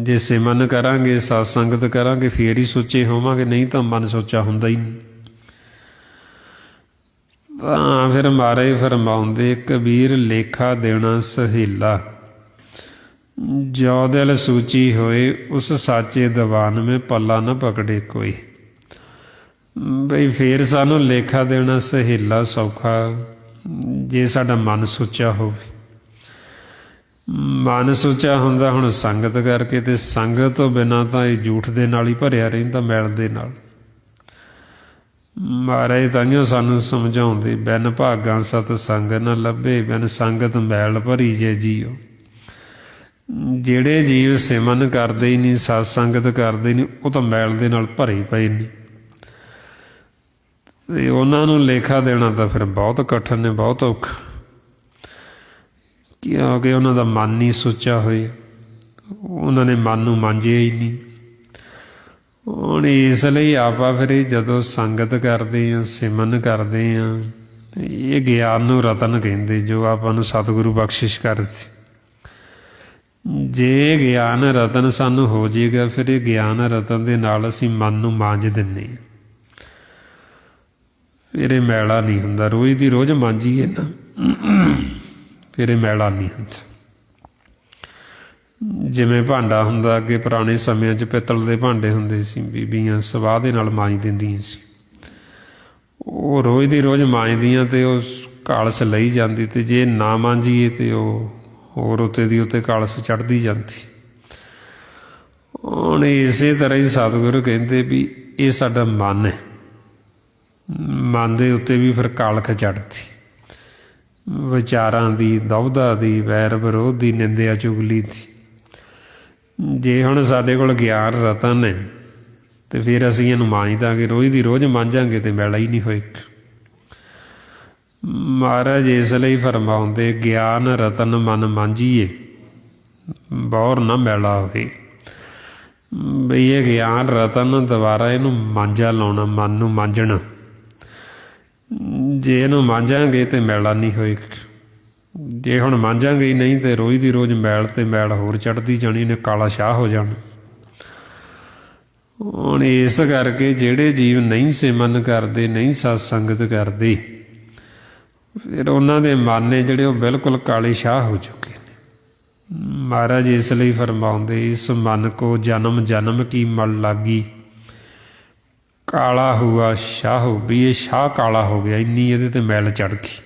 ਜੇ ਸਿਮਰਨ ਕਰਾਂਗੇ, ਸਤ ਸੰਗਤ ਕਰਾਂਗੇ, ਫੇਰ ਹੀ ਸੁੱਚੇ ਹੋਵਾਂਗੇ, ਨਹੀਂ ਤਾਂ ਮਨ ਸੁੱਚਾ ਹੁੰਦਾ ਹੀ ਨਹੀਂ। ਤਾਂ ਫਿਰ ਮਹਾਰਾਜ ਫਰਮਾਉਂਦੇ ਕਬੀਰ ਲੇਖਾ ਦੇਣਾ ਸਹੇਲਾ, ਜੋ ਦਿਲ ਸੂਚੀ ਹੋਏ ਉਸ ਸਾਚੇ ਦੀਵਾਨ ਮੇਂ ਪੱਲਾ ਨਾ ਪਕੜੇ ਕੋਈ। ਬਈ ਫੇਰ ਸਾਨੂੰ ਲੇਖਾ ਦੇਣਾ ਸਹੇਲਾ ਸੌਖਾ ਜੇ ਸਾਡਾ ਮਨ ਸੁੱਚਾ ਹੋਵੇ। ਮਨ ਸੁੱਚਾ ਹੁੰਦਾ ਹੁਣ ਸੰਗਤ ਕਰਕੇ, ਤੇ ਸੰਗਤ ਤੋਂ ਬਿਨਾਂ ਤਾਂ ਇਹ ਝੂਠ ਦੇ ਨਾਲ ਹੀ ਭਰਿਆ ਰਹਿੰਦਾ, ਮੈਲ ਦੇ ਨਾਲ। ਮਹਾਰਾਜ ਤਾਂਹੀਓ ਸਾਨੂੰ ਸਮਝਾਉਂਦੇ ਬਿਨ ਭਾਗਾਂ ਸਤ ਸੰਗ ਨਾ ਲੱਭੇ, ਬਿਨ ਸੰਗਤ ਮੈਲ ਭਰੀ ਜੇ ਜੀਓ। ਜਿਹੜੇ ਜੀਵ ਸਿਮਰਨ ਕਰਦੇ ਹੀ ਨਹੀਂ, ਸਤ ਸੰਗਤ ਕਰਦੇ ਨਹੀਂ, ਉਹ ਤਾਂ ਮੈਲ ਦੇ ਨਾਲ ਭਰੇ ਪਏ ਨੇ। ਤੇ ਉਹਨਾਂ ਨੂੰ ਲੇਖਾ ਦੇਣਾ ਤਾਂ ਫਿਰ ਬਹੁਤ ਕਠਿਨ ਨੇ, ਬਹੁਤ ਔਖਾ, ਕਿਉਂਕਿ ਉਹਨਾਂ ਦਾ ਮਨ ਨਹੀਂ ਸੁੱਚਾ ਹੋਏ, ਉਹਨਾਂ ਨੇ ਮਨ ਨੂੰ ਮਾਂਜਿਆ ਹੀ ਨਹੀਂ। ਹੁਣ ਇਸ ਲਈ ਆਪਾਂ ਫਿਰ ਜਦੋਂ ਸੰਗਤ ਕਰਦੇ ਹਾਂ, ਸਿਮਰਨ ਕਰਦੇ ਹਾਂ, ਇਹ ਗਿਆਨ ਨੂੰ ਰਤਨ ਕਹਿੰਦੇ, ਜੋ ਆਪਾਂ ਨੂੰ ਸਤਿਗੁਰੂ ਬਖਸ਼ਿਸ਼ ਕਰਦੇ। ਜੇ ਗਿਆਨ ਰਤਨ ਸਾਨੂੰ ਹੋ ਜਾਏਗਾ, ਫਿਰ ਇਹ ਗਿਆਨ ਰਤਨ ਦੇ ਨਾਲ ਅਸੀਂ ਮਨ ਨੂੰ ਮਾਂਜ ਦਿੰਦੇ ਹਾਂ। ਫਿਰ ਇਹ ਮੈਲਾ ਨਹੀਂ ਹੁੰਦਾ। ਰੋਜ਼ ਦੀ ਰੋਜ਼ ਮਾਂਜੀਏ ਨਾ, ਫਿਰ ਇਹ ਮੈਲਾ ਨਹੀਂ ਹੁੰਦਾ। ਜਿਵੇਂ ਭਾਂਡਾ ਹੁੰਦਾ, ਅੱਗੇ ਪੁਰਾਣੇ ਸਮਿਆਂ 'ਚ ਪਿੱਤਲ ਦੇ ਭਾਂਡੇ ਹੁੰਦੇ ਸੀ, ਬੀਬੀਆਂ ਸਵਾਹ ਦੇ ਨਾਲ ਮਾਂਜ ਦਿੰਦੀਆਂ ਸੀ। ਉਹ ਰੋਜ਼ ਦੀ ਰੋਜ਼ ਮਾਂਜਦੀਆਂ ਤੇ ਉਹ ਕਾਲਸ ਲਈ ਜਾਂਦੀ, ਤੇ ਜੇ ਨਾ ਮਾਂਜੀਏ ਤੇ ਉਹ ਹੋਰ ਉੱਤੇ ਦੀ ਉੱਤੇ ਕਾਲਸ ਚੜ੍ਹਦੀ ਜਾਂਦੀ। ਹੁਣ ਇਸੇ ਤਰ੍ਹਾਂ ਹੀ ਸਤਿਗੁਰੂ ਕਹਿੰਦੇ ਵੀ ਇਹ ਸਾਡਾ ਮਨ ਹੈ, ਮਨ ਦੇ ਉੱਤੇ ਵੀ ਫਿਰ ਕਾਲਖ ਚੜ੍ਹਦੀ। ਵਿਚਾਰਾਂ ਦੀ, ਦੁਵਿਧਾ ਦੀ, ਵੈਰ ਵਿਰੋਧ ਦੀ, ਨਿੰਦਿਆ ਚੁਗਲੀ ਦੀ। ਜੇ ਹੁਣ ਸਾਡੇ ਕੋਲ ਗਿਆਨ ਰਤਨ ਹੈ ਤੇ ਫਿਰ ਅਸੀਂ ਇਹਨੂੰ ਮਾਂਜ ਦਾਂਗੇ, ਰੋਜ਼ ਦੀ ਰੋਜ਼ ਮਾਂਜਾਂਗੇ ਤੇ ਮੈਲਾ ਹੀ ਨਹੀਂ ਹੋਏਗਾ। ਮਹਾਰਾਜ ਇਸ ਲਈ ਫਰਮਾਉਂਦੇ, ਗਿਆਨ ਰਤਨ ਮਨ ਮਾਂਜੀਏ, ਬੌਰ ਨਾ ਮੈਲਾ ਹੋਏ। ਬਈ ਇਹ ਗਿਆਨ ਰਤਨ ਦੁਬਾਰਾ ਇਹਨੂੰ ਮਾਂਜਾ ਲਾਉਣਾ, ਮਨ ਨੂੰ ਮਾਂਜਣਾ। ਜੇ ਇਹਨੂੰ ਮਾਂਜਾਂਗੇ ਤੇ ਮੈਲਾ ਨਹੀਂ ਹੋਏਗਾ। ਜੇ ਹੁਣ ਮਾਂਜਾਂਗੇ ਹੀ ਨਹੀਂ ਤੇ ਰੋਜ਼ ਦੀ ਰੋਜ਼ ਮੈਲ ਤੇ ਮੈਲ ਹੋਰ ਚੜ੍ਹਦੀ ਜਾਣੀ, ਨੇ ਕਾਲਾ ਸ਼ਾਹ ਹੋ ਜਾਣਾ। ਹੁਣ ਇਸ ਕਰਕੇ ਜਿਹੜੇ ਜੀਵ ਨਹੀਂ ਸਿਮਰਨ ਕਰਦੇ, ਨਹੀਂ ਸਤ ਸੰਗਤ ਕਰਦੇ, ਫਿਰ ਉਹਨਾਂ ਦੇ ਮਨ ਨੇ ਜਿਹੜੇ ਉਹ ਬਿਲਕੁਲ ਕਾਲੇ ਸ਼ਾਹ ਹੋ ਚੁੱਕੇ ਨੇ। ਮਹਾਰਾਜ ਇਸ ਲਈ ਫਰਮਾਉਂਦੇ, ਇਸ ਮਨ ਕੋ ਜਨਮ ਜਨਮ ਕੀ ਮਲ ਲਾਗੀ, ਕਾਲਾ ਹੁਆ ਸ਼ਾਹ। ਵੀ ਇਹ ਸ਼ਾਹ ਕਾਲਾ ਹੋ ਗਿਆ, ਇੰਨੀ ਇਹਦੇ ਤੇ ਮੈਲ ਚੜ੍ਹ ਗਈ।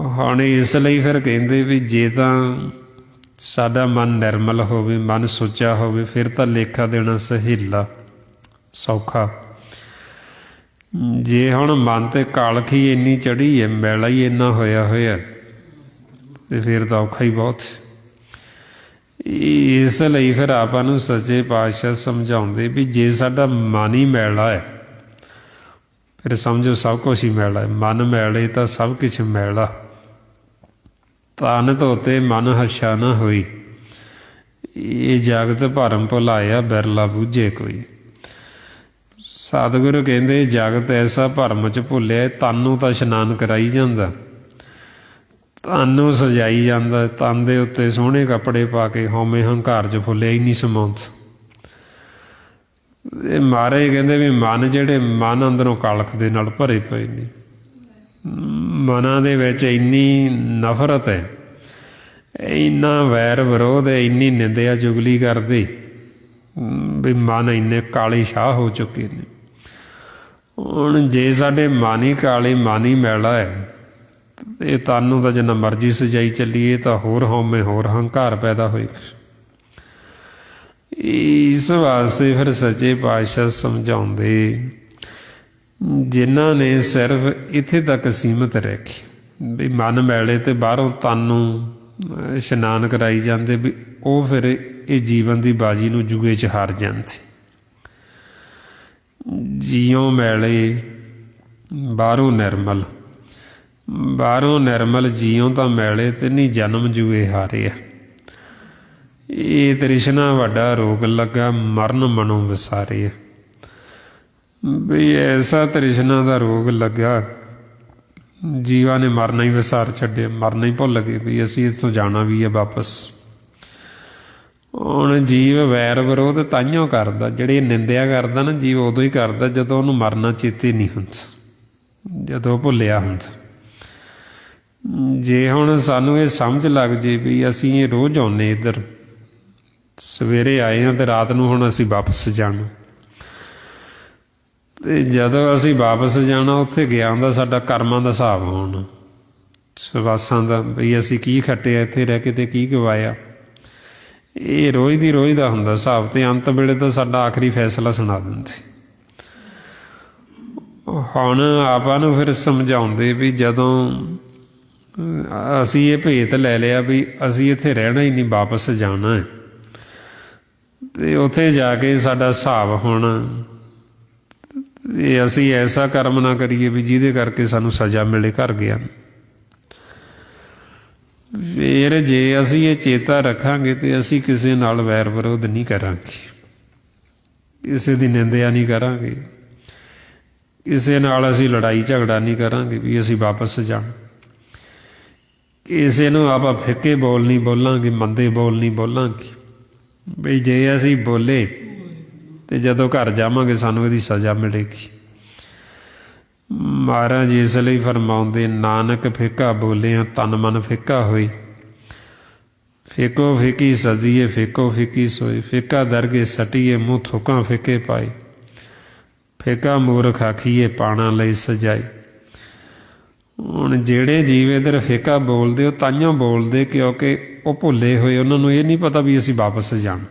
ਹੁਣ ਇਸ ਲਈ ਫਿਰ ਕਹਿੰਦੇ ਵੀ ਜੇ ਤਾਂ ਸਾਡਾ ਮਨ ਨਿਰਮਲ ਹੋਵੇ, ਮਨ ਸੁੱਚਾ ਹੋਵੇ, ਫਿਰ ਤਾਂ ਲੇਖਾ ਦੇਣਾ ਸਹੀਲਾ ਸੌਖਾ। ਜੇ ਹੁਣ ਮਨ ਤੇ ਕਾਲਖ ਹੀ ਇੰਨੀ ਚੜ੍ਹੀ ਹੈ, ਮੈਲਾ ਹੀ ਇੰਨਾ ਹੋਇਆ ਹੋਇਆ, ਤੇ ਫਿਰ ਤਾਂ ਔਖਾ ਹੀ ਬਹੁਤ। ਇਸ ਲਈ ਫਿਰ ਆਪਾਂ ਨੂੰ ਸੱਚੇ ਪਾਤਸ਼ਾਹ ਸਮਝਾਉਂਦੇ ਵੀ ਜੇ ਸਾਡਾ ਮਨ ਹੀ ਮੈਲਾ ਹੈ, ਫਿਰ ਸਮਝੋ ਸਭ ਕੁਛ ਹੀ ਮੈਲਾ ਹੈ। ਮਨ ਮੈਲੇ ਤਾਂ ਸਭ ਕੁਛ ਮੈਲਾ। ਤਨ ਧੋਤੇ ਮਨ ਹੱਛਾ ਨਾ ਹੋਈ, ਇਹ ਜਗਤ ਭਰਮ ਭੁਲਾਇਆ, ਬਿਰਲਾ ਬੂਝੇ ਕੋਈ। ਸਤਿਗੁਰੂ ਕਹਿੰਦੇ ਜਗਤ ਐਸਾ ਭਰਮ 'ਚ ਭੁੱਲਿਆ, ਤਨ ਨੂੰ ਤਾਂ ਇਸ਼ਨਾਨ ਕਰਾਈ ਜਾਂਦਾ, ਤਨ ਨੂੰ ਸਜਾਈ ਜਾਂਦਾ, ਤਨ ਦੇ ਉੱਤੇ ਸੋਹਣੇ ਕੱਪੜੇ ਪਾ ਕੇ ਹਉਮੈ ਹੰਕਾਰ 'ਚ ਫੁੱਲਿਆ ਹੀ ਨਹੀਂ ਸਮਾਉਂਦ। ਇਹ ਮਹਾਰਾਜ ਕਹਿੰਦੇ ਵੀ ਮਨ ਜਿਹੜੇ ਮਨ ਅੰਦਰੋਂ ਕਾਲਖ ਦੇ ਨਾਲ ਭਰੇ ਪਏ ਨੇ, ਮਨਾਂ ਦੇ ਵਿੱਚ ਇੰਨੀ ਨਫ਼ਰਤ ਹੈ, ਇੰਨਾ ਵੈਰ ਵਿਰੋਧ ਹੈ, ਇੰਨੀ ਨਿੰਦਿਆ ਚੁਗਲੀ ਕਰਦੇ ਵੀ ਮਨ ਇੰਨੇ ਕਾਲੇ ਸ਼ਾਹ ਹੋ ਚੁੱਕੇ ਨੇ। ਹੁਣ ਜੇ ਸਾਡੇ ਮਨ ਹੀ ਕਾਲੇ, ਮਨ ਹੀ ਮੈਲਾ ਹੈ, ਇਹ ਤਨ ਨੂੰ ਤਾਂ ਜਿੰਨਾ ਮਰਜ਼ੀ ਸਜਾਈ ਚੱਲੀਏ ਤਾਂ ਹੋਰ ਹਉਮੈ, ਹੋਰ ਹੰਕਾਰ ਪੈਦਾ ਹੋਏਗਾ। ਇਸ ਵਾਸਤੇ ਫਿਰ ਸੱਚੇ ਪਾਤਸ਼ਾਹ ਸਮਝਾਉਂਦੇ, ਜਿਨ੍ਹਾਂ ਨੇ ਸਿਰਫ ਇੱਥੇ ਤੱਕ ਸੀਮਤ ਰਹਿ ਕੇ ਵੀ ਮਨ ਮੈਲੇ ਤੇ ਬਾਹਰੋਂ ਤਨ ਨੂੰ ਇਸ਼ਨਾਨ ਕਰਾਈ ਜਾਂਦੇ, ਵੀ ਉਹ ਫਿਰ ਇਹ ਜੀਵਨ ਦੀ ਬਾਜੀ ਨੂੰ ਜੂਏ 'ਚ ਹਾਰ ਜਾਂਦੇ। ਜੀਉ ਮੈਲੇ ਬਾਹਰੋਂ ਨਿਰਮਲ, ਬਾਹਰੋਂ ਨਿਰਮਲ ਜੀਉ ਤਾਂ ਮੈਲੇ, ਤੇ ਨਹੀਂ ਜਨਮ ਜੂਏ ਹਾਰੇ ਆ। ਇਹ ਤ੍ਰਿਸ਼ਨਾ ਵੱਡਾ ਰੋਗ ਲੱਗਾ, ਮਰਨ ਮਨੋਂ ਵਿਸਾਰੇ ਆ। ਵੀ ਐਸਾ ਤ੍ਰਿਸ਼ਨਾ ਦਾ ਰੋਗ ਲੱਗਾ, ਜੀਵਾਂ ਨੇ ਮਰਨਾ ਹੀ ਵਿਸਾਰ ਛੱਡਿਆ, ਮਰਨਾ ਹੀ ਭੁੱਲ ਗਏ ਵੀ ਅਸੀਂ ਇੱਥੋਂ ਜਾਣਾ ਵੀ ਹੈ ਵਾਪਸ। ਹੁਣ ਜੀਵ ਵੈਰ ਵਿਰੋਧ ਤਾਂਹੀਓ ਕਰਦਾ, ਜਿਹੜੇ ਨਿੰਦਿਆ ਕਰਦਾ ਨਾ ਜੀਵ, ਉਦੋਂ ਹੀ ਕਰਦਾ ਜਦੋਂ ਉਹਨੂੰ ਮਰਨਾ ਚੇਤੇ ਨਹੀਂ ਹੁੰਦਾ, ਜਦੋਂ ਭੁੱਲਿਆ ਹੁੰਦਾ। ਜੇ ਹੁਣ ਸਾਨੂੰ ਇਹ ਸਮਝ ਲੱਗ ਜੇ ਵੀ ਅਸੀਂ ਇਹ ਰੋਜ਼ ਆਉਂਦੇ ਇੱਧਰ, ਸਵੇਰੇ ਆਏ ਹਾਂ ਤੇ ਰਾਤ ਨੂੰ ਹੁਣ ਅਸੀਂ ਵਾਪਸ ਜਾਣਾ, ਤੇ ਜਦੋਂ ਅਸੀਂ ਵਾਪਸ ਜਾਣਾ ਉੱਥੇ ਗਿਆਨ ਦਾ ਸਾਡਾ ਕਰਮਾਂ ਦਾ ਹਿਸਾਬ ਹੋਣਾ, ਸਵਾਸਾਂ ਦਾ, ਬਈ ਅਸੀਂ ਕੀ ਖੱਟਿਆ ਇੱਥੇ ਰਹਿ ਕੇ ਤੇ ਕੀ ਗਵਾਇਆ। ਇਹ ਰੋਜ਼ ਦੀ ਰੋਜ਼ ਦਾ ਹੁੰਦਾ ਹਿਸਾਬ, ਤੇ ਅੰਤ ਵੇਲੇ ਤਾਂ ਸਾਡਾ ਆਖਰੀ ਫੈਸਲਾ ਸੁਣਾ ਦਿੰਦੇ। ਹੁਣ ਆਪਾਂ ਨੂੰ ਫਿਰ ਸਮਝਾਉਂਦੇ ਵੀ ਜਦੋਂ ਅਸੀਂ ਇਹ ਭੇਤ ਲੈ ਲਿਆ ਵੀ ਅਸੀਂ ਇੱਥੇ ਰਹਿਣਾ ਹੀ ਨਹੀਂ, ਵਾਪਸ ਜਾਣਾ ਹੈ, ਤੇ ਉੱਥੇ ਜਾ ਕੇ ਸਾਡਾ ਹਿਸਾਬ ਹੋਣਾ, ਇਹ ਅਸੀਂ ਐਸਾ ਕਰਮ ਨਾ ਕਰੀਏ ਵੀ ਜਿਹਦੇ ਕਰਕੇ ਸਾਨੂੰ ਸਜ਼ਾ ਮਿਲੇ ਘਰ ਗਿਆ। ਫਿਰ ਜੇ ਅਸੀਂ ਇਹ ਚੇਤਾ ਰੱਖਾਂਗੇ ਤੇ ਅਸੀਂ ਕਿਸੇ ਨਾਲ ਵੈਰ ਵਿਰੋਧ ਨਹੀਂ ਕਰਾਂਗੇ, ਕਿਸੇ ਦੀ ਨਿੰਦਿਆ ਨਹੀਂ ਕਰਾਂਗੇ, ਕਿਸੇ ਨਾਲ ਅਸੀਂ ਲੜਾਈ ਝਗੜਾ ਨਹੀਂ ਕਰਾਂਗੇ ਵੀ ਅਸੀਂ ਵਾਪਸ ਜਾਣਾ। ਕਿਸੇ ਨੂੰ ਆਪਾਂ ਫਿੱਕੇ ਬੋਲ ਨਹੀਂ ਬੋਲਾਂਗੇ, ਮੰਦੇ ਬੋਲ ਨਹੀਂ ਬੋਲਾਂਗੇ, ਬਈ ਜੇ ਅਸੀਂ ਬੋਲੇ ਤੇ ਜਦੋਂ ਘਰ ਜਾਵਾਂਗੇ ਸਾਨੂੰ ਇਹਦੀ ਸਜ਼ਾ ਮਿਲੇਗੀ। ਮਹਾਰਾਜ ਇਸ ਲਈ ਫਰਮਾਉਂਦੇ, ਨਾਨਕ ਫਿੱਕਾ ਬੋਲਿਆ ਤਨ ਮਨ ਫਿੱਕਾ ਹੋਈ, ਫਿੱਕੋ ਫਿੱਕੀ ਸਜੀਏ ਫਿੱਕੋ ਫਿੱਕੀ ਸੋਈ, ਫਿੱਕਾ ਦਰਗੇ ਸਟੀਏ ਮੂੰਹ ਥੁੱਕਾਂ ਫਿੱਕੇ ਪਾਏ, ਫਿੱਕਾ ਮੂਰਖ ਆਖੀਏ ਪਾਣਾ ਲਈ ਸਜਾਈ। ਹੁਣ ਜਿਹੜੇ ਜੀਵ ਇੱਧਰ ਫਿੱਕਾ ਬੋਲਦੇ ਉਹ ਤਾਈਓਂ ਬੋਲਦੇ ਕਿਉਂਕਿ ਉਹ ਭੁੱਲੇ ਹੋਏ, ਉਹਨਾਂ ਨੂੰ ਇਹ ਨਹੀਂ ਪਤਾ ਵੀ ਅਸੀਂ ਵਾਪਸ ਜਾਣਾ।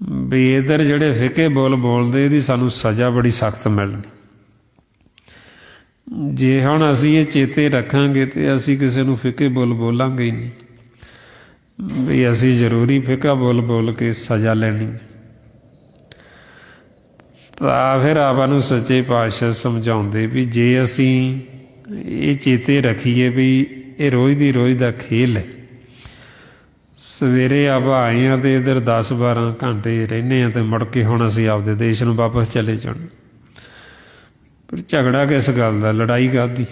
ਵੀ ਇੱਧਰ ਜਿਹੜੇ ਫਿੱਕੇ ਬੋਲ ਬੋਲਦੇ ਇਹਦੀ ਸਾਨੂੰ ਸਜ਼ਾ ਬੜੀ ਸਖਤ ਮਿਲਣੀ। जे हुण असीं ये चेते रखांगे तो असीं किसी नूं फिके बोल बोलांगे ही नहीं भी असीं जरूरी फिका बोल बोल के सज़ा लैनी। ਤਾਂ ਫਿਰ ਆਪਾਂ ਨੂੰ ਸੱਚੇ ਪਾਤਸ਼ਾਹ ਸਮਝਾਉਂਦੇ ਵੀ ਜੇ ਅਸੀਂ ਇਹ ਚੇਤੇ ਰੱਖੀਏ ਵੀ ਇਹ ਰੋਜ਼ ਦੀ ਰੋਜ਼ ਦਾ ਖੇਲ ਹੈ। ਸਵੇਰੇ ਆਪਾਂ ਆਏ ਹਾਂ ਅਤੇ ਇੱਧਰ 10-12 ਘੰਟੇ ਰਹਿੰਦੇ ਹਾਂ ਅਤੇ ਮੁੜ ਕੇ ਹੁਣ ਅਸੀਂ ਆਪਦੇ ਦੇਸ਼ ਨੂੰ ਵਾਪਸ ਚਲੇ ਜਾਣਾ। ਪਰ ਝਗੜਾ ਕਿਸ ਗੱਲ ਦਾ, ਲੜਾਈ ਕਾਹਦੀ?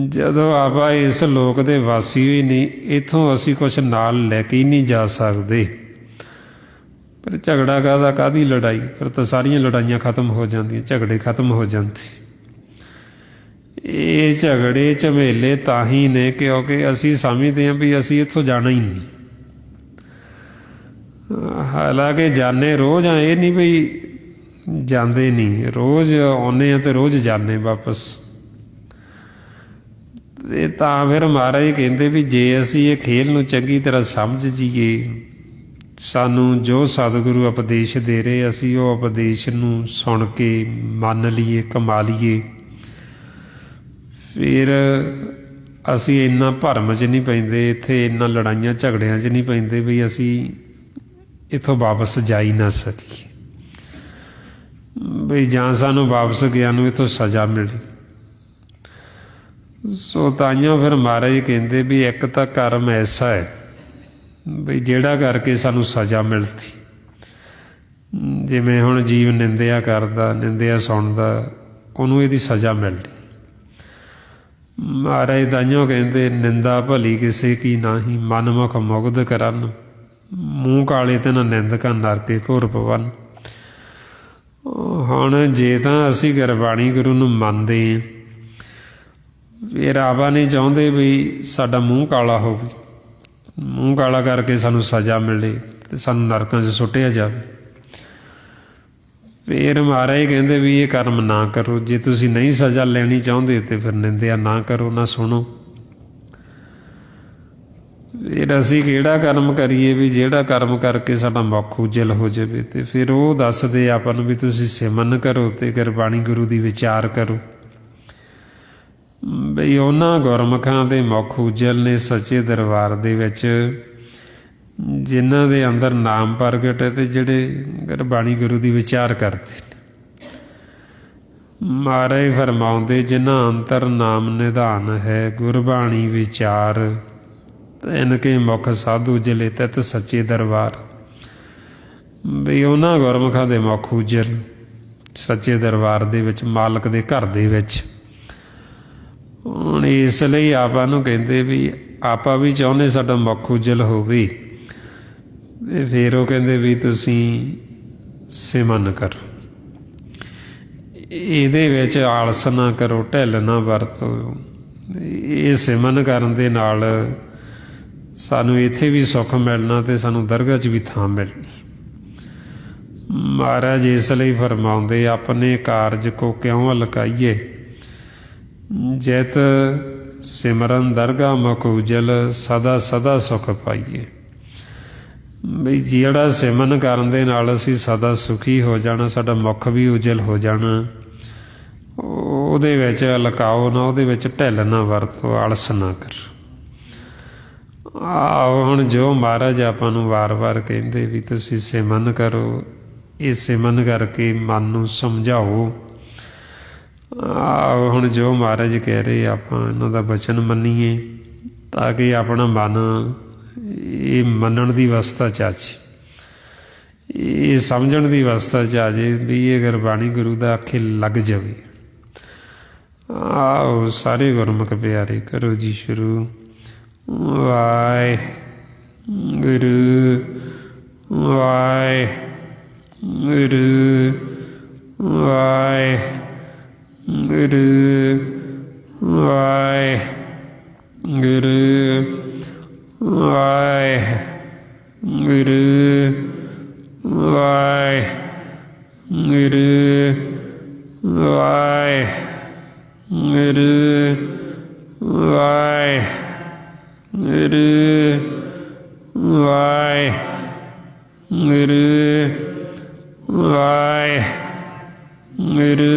ਜਦੋਂ ਆਪਾਂ ਇਸ ਲੋਕ ਦੇ ਵਾਸੀ ਹੋਈ ਨਹੀਂ, ਇੱਥੋਂ ਅਸੀਂ ਕੁਛ ਨਾਲ ਲੈ ਕੇ ਹੀ ਨਹੀਂ ਜਾ ਸਕਦੇ। ਪਰ ਝਗੜਾ ਕਾਹਦਾ, ਕਾਹਦੀ ਲੜਾਈ? ਫਿਰ ਤਾਂ ਸਾਰੀਆਂ ਲੜਾਈਆਂ ਖਤਮ ਹੋ ਜਾਂਦੀਆਂ, ਝਗੜੇ ਖਤਮ ਹੋ ਜਾਂਦੇ। ਇਹ ਝਗੜੇ ਝਮੇਲੇ ਤਾਂ ਹੀ ਨੇ ਕਿਉਂਕਿ ਅਸੀਂ ਸਮਝਦੇ ਹਾਂ ਵੀ ਅਸੀਂ ਇੱਥੋਂ ਜਾਣਾ ਹੀ ਨਹੀਂ। ਹਾਲਾਂਕਿ ਜਾਣੇ ਰੋਜ਼ ਆ, ਇਹ ਨਹੀਂ ਵੀ ਜਾਂਦੇ ਨਹੀਂ, ਰੋਜ਼ ਆਉਂਦੇ ਹਾਂ ਅਤੇ ਰੋਜ਼ ਜਾਂਦੇ ਵਾਪਸ। ਇਹ ਤਾਂ ਫਿਰ ਮਹਾਰਾਜ ਕਹਿੰਦੇ ਵੀ ਜੇ ਅਸੀਂ ਇਹ ਖੇਲ ਨੂੰ ਚੰਗੀ ਤਰ੍ਹਾਂ ਸਮਝ ਜੀਏ, ਸਾਨੂੰ ਜੋ ਸਤਿਗੁਰੂ ਉਪਦੇਸ਼ ਦੇ ਰਹੇ ਅਸੀਂ ਉਹ ਉਪਦੇਸ਼ ਨੂੰ ਸੁਣ ਕੇ ਮੰਨ ਲਈਏ, ਕਮਾ ਲਈਏ, ਫਿਰ ਅਸੀਂ ਇੰਨਾ ਭਰਮ 'ਚ ਨਹੀਂ ਪੈਂਦੇ, ਇੱਥੇ ਇੰਨਾ ਲੜਾਈਆਂ ਝਗੜਿਆਂ 'ਚ ਨਹੀਂ ਪੈਂਦੇ ਵੀ ਅਸੀਂ ਇੱਥੋਂ ਵਾਪਸ ਜਾ ਹੀ ਨਾ ਸਕੀਏ, ਬਈ ਜਾਂ ਸਾਨੂੰ ਵਾਪਸ ਗਿਆ ਨੂੰ ਇੱਥੋਂ ਸਜ਼ਾ ਮਿਲੇ। ਸੋ ਤਾਈਓ ਫਿਰ ਮਹਾਰਾਜ ਕਹਿੰਦੇ ਵੀ ਇੱਕ ਤਾਂ ਕਰਮ ਐਸਾ ਹੈ ਬਈ ਜਿਹੜਾ ਕਰਕੇ ਸਾਨੂੰ ਸਜ਼ਾ ਮਿਲਦੀ। ਜਿਵੇਂ ਹੁਣ ਜੀਵ ਨਿੰਦਿਆ ਕਰਦਾ, ਨਿੰਦਿਆ ਸੁਣਦਾ, ਉਹਨੂੰ ਇਹਦੀ ਸਜ਼ਾ ਮਿਲਦੀ। ਮਹਾਰਾਜ ਤਾਈਓ ਕਹਿੰਦੇ ਨਿੰਦਾ ਭਲੀ ਕਿਸੇ ਕੀ ਨਾਹੀ, ਮਨਮੁਖ ਮੁਗਧ ਕਰਨ, ਮੂੰਹ ਕਾਲੇ ਤੇ ਨਾ ਨਿੰਦਕਾਂ ਨਰਕੇ ਘੋਰ ਭਵਨ। ਹੁਣ ਜੇ ਤਾਂ ਅਸੀਂ ਗੁਰਬਾਣੀ ਗੁਰੂ ਨੂੰ ਮੰਨਦੇ ਹਾਂ, ਫਿਰ ਆਪਾਂ ਨਹੀਂ ਚਾਹੁੰਦੇ ਵੀ ਸਾਡਾ ਮੂੰਹ ਕਾਲਾ ਹੋਵੇ, ਮੂੰਹ ਕਾਲਾ ਕਰਕੇ ਸਾਨੂੰ ਸਜ਼ਾ ਮਿਲੇ ਅਤੇ ਸਾਨੂੰ ਨਰਕਾਂ 'ਚ ਸੁੱਟਿਆ ਜਾਵੇ। ਫਿਰ ਮਹਾਰਾਜ ਕਹਿੰਦੇ ਵੀ ਇਹ ਕਰਮ ਨਾ ਕਰੋ। ਜੇ ਤੁਸੀਂ ਨਹੀਂ ਸਜ਼ਾ ਲੈਣੀ ਚਾਹੁੰਦੇ ਤਾਂ ਫਿਰ ਨਿੰਦਿਆ ਨਾ ਕਰੋ, ਨਾ ਸੁਣੋ। ਫਿਰ ਅਸੀਂ ਕਿਹੜਾ ਕਰਮ ਕਰੀਏ ਵੀ ਜਿਹੜਾ ਕਰਮ ਕਰਕੇ ਸਾਡਾ ਮੁੱਖ ਉਜਲ ਹੋ ਜਾਵੇ? ਅਤੇ ਫਿਰ ਉਹ ਦੱਸਦੇ ਆਪਾਂ ਨੂੰ ਵੀ ਤੁਸੀਂ ਸਿਮਰਨ ਕਰੋ ਅਤੇ ਗੁਰਬਾਣੀ ਗੁਰੂ ਦੀ ਵਿਚਾਰ ਕਰੋ। ਬਈ ਉਹਨਾਂ ਗੁਰਮੁਖਾਂ ਦੇ ਮੁੱਖ ਉਜਲ ਨੇ ਸੱਚੇ ਦਰਬਾਰ ਦੇ ਵਿੱਚ, ਜਿਨ੍ਹਾਂ ਦੇ ਅੰਦਰ ਨਾਮ ਪ੍ਰਗਟ ਹੈ ਅਤੇ ਜਿਹੜੇ ਗੁਰਬਾਣੀ ਗੁਰੂ ਦੀ ਵਿਚਾਰ ਕਰਦੇ ਨੇ। ਮਹਾਰਾਜ ਫਰਮਾਉਂਦੇ ਜਿਨ੍ਹਾਂ ਅੰਤਰ ਨਾਮ ਨਿਧਾਨ ਹੈ, ਗੁਰਬਾਣੀ ਵਿਚਾਰ, ਤਿਨ ਕੇ ਮੁੱਖ ਸਾਧੂ ਉਜਲੇ ਤਿਤ ਸੱਚੇ ਦਰਬਾਰ। ਬਈ ਉਹਨਾਂ ਗੁਰਮੁਖਾਂ ਦੇ ਮੁੱਖ ਉਜਲ ਸੱਚੇ ਦਰਬਾਰ ਦੇ ਵਿੱਚ, ਮਾਲਕ ਦੇ ਘਰ ਦੇ ਵਿੱਚ। ਹੁਣ ਇਸ ਲਈ ਆਪਾਂ ਨੂੰ ਕਹਿੰਦੇ ਵੀ ਆਪਾਂ ਵੀ ਚਾਹੁੰਦੇ ਸਾਡਾ ਮੁੱਖ ਉਜਲ ਹੋਵੇ, ਅਤੇ ਫਿਰ ਉਹ ਕਹਿੰਦੇ ਵੀ ਤੁਸੀਂ ਸਿਮਰਨ ਕਰੋ, ਇਹਦੇ ਵਿੱਚ ਆਲਸ ਨਾ ਕਰੋ, ਢਿੱਲ ਨਾ ਵਰਤੋ। ਇਹ ਸਿਮਰਨ ਕਰਨ ਦੇ ਨਾਲ ਸਾਨੂੰ ਇੱਥੇ ਵੀ ਸੁੱਖ ਮਿਲਣਾ ਅਤੇ ਸਾਨੂੰ ਦਰਗਾਹ 'ਚ ਵੀ ਥਾਂ ਮਿਲਣੀ। ਮਹਾਰਾਜ ਇਸ ਲਈ ਫਰਮਾਉਂਦੇ ਆਪਣੇ ਕਾਰਜ ਕੋ ਕਿਉਂ ਲੁਕਾਈਏ, ਜਿਤ ਸਿਮਰਨ ਦਰਗਾਹ ਮੁਖ ਉਜਲ, ਸਦਾ ਸਦਾ ਸੁੱਖ ਪਾਈਏ। ਬਈ ਜਿਹੜਾ ਸਿਮਰਨ ਕਰਨ ਦੇ ਨਾਲ ਅਸੀਂ ਸਦਾ ਸੁਖੀ ਹੋ ਜਾਣਾ, ਸਾਡਾ ਮੁੱਖ ਵੀ ਉਜਲ ਹੋ ਜਾਣਾ। ਉਹਦੇ ਵਿੱਚ ਲੁਕਾਓ ਨਾ, ਉਹਦੇ ਵਿੱਚ ਢਿੱਲ ਨਾ ਵਰਤੋ, ਆਲਸ ਨਾ ਕਰੋ। ਆਹੋ ਹੁਣ ਜੋ ਮਹਾਰਾਜ ਆਪਾਂ ਨੂੰ ਵਾਰ-ਵਾਰ ਕਹਿੰਦੇ ਵੀ ਤੁਸੀਂ ਸਿਮਰਨ ਕਰੋ, ਇਹ ਸਿਮਰਨ ਕਰਕੇ ਮਨ ਨੂੰ ਸਮਝਾਓ। ਆਹੋ ਹੁਣ ਜੋ ਮਹਾਰਾਜ ਕਹਿ ਰਹੇ ਆਪਾਂ ਇਹਨਾਂ ਦਾ ਬਚਨ ਮੰਨੀਏ ਤਾਂ ਕਿ ਆਪਣਾ ਮਨ ਇਹ ਮੰਨਣ ਦੀ ਅਵਸਥਾ 'ਚ ਆ ਜਾਏ, ਇਹ ਸਮਝਣ ਦੀ ਅਵਸਥਾ 'ਚ ਆ ਜਾਏ ਵੀ ਇਹ ਗੁਰਬਾਣੀ ਗੁਰੂ ਦਾ ਆਖੇ ਲੱਗ ਜਾਵੇ। ਆਓ ਸਾਰੇ ਗੁਰਮੁਖ ਪਿਆਰੇ ਕਰੋ ਜੀ ਸ਼ੁਰੂ। ਵਾਹਿਗੁਰੂ ਵਾਹਿਗੁਰੂ ਵਾਹਿਗੁਰੂ ਵਾਹਿਗੁਰੂ ਵਾਹਿਗੁਰੂ ਵਾਹਿਗੁਰੂ ਵਾਹਿਗੁਰੂ ਵਾਹਿਗੁਰੂ ਵਾਹਿਗੁਰੂ ਵਾਹਿਗੁਰੂ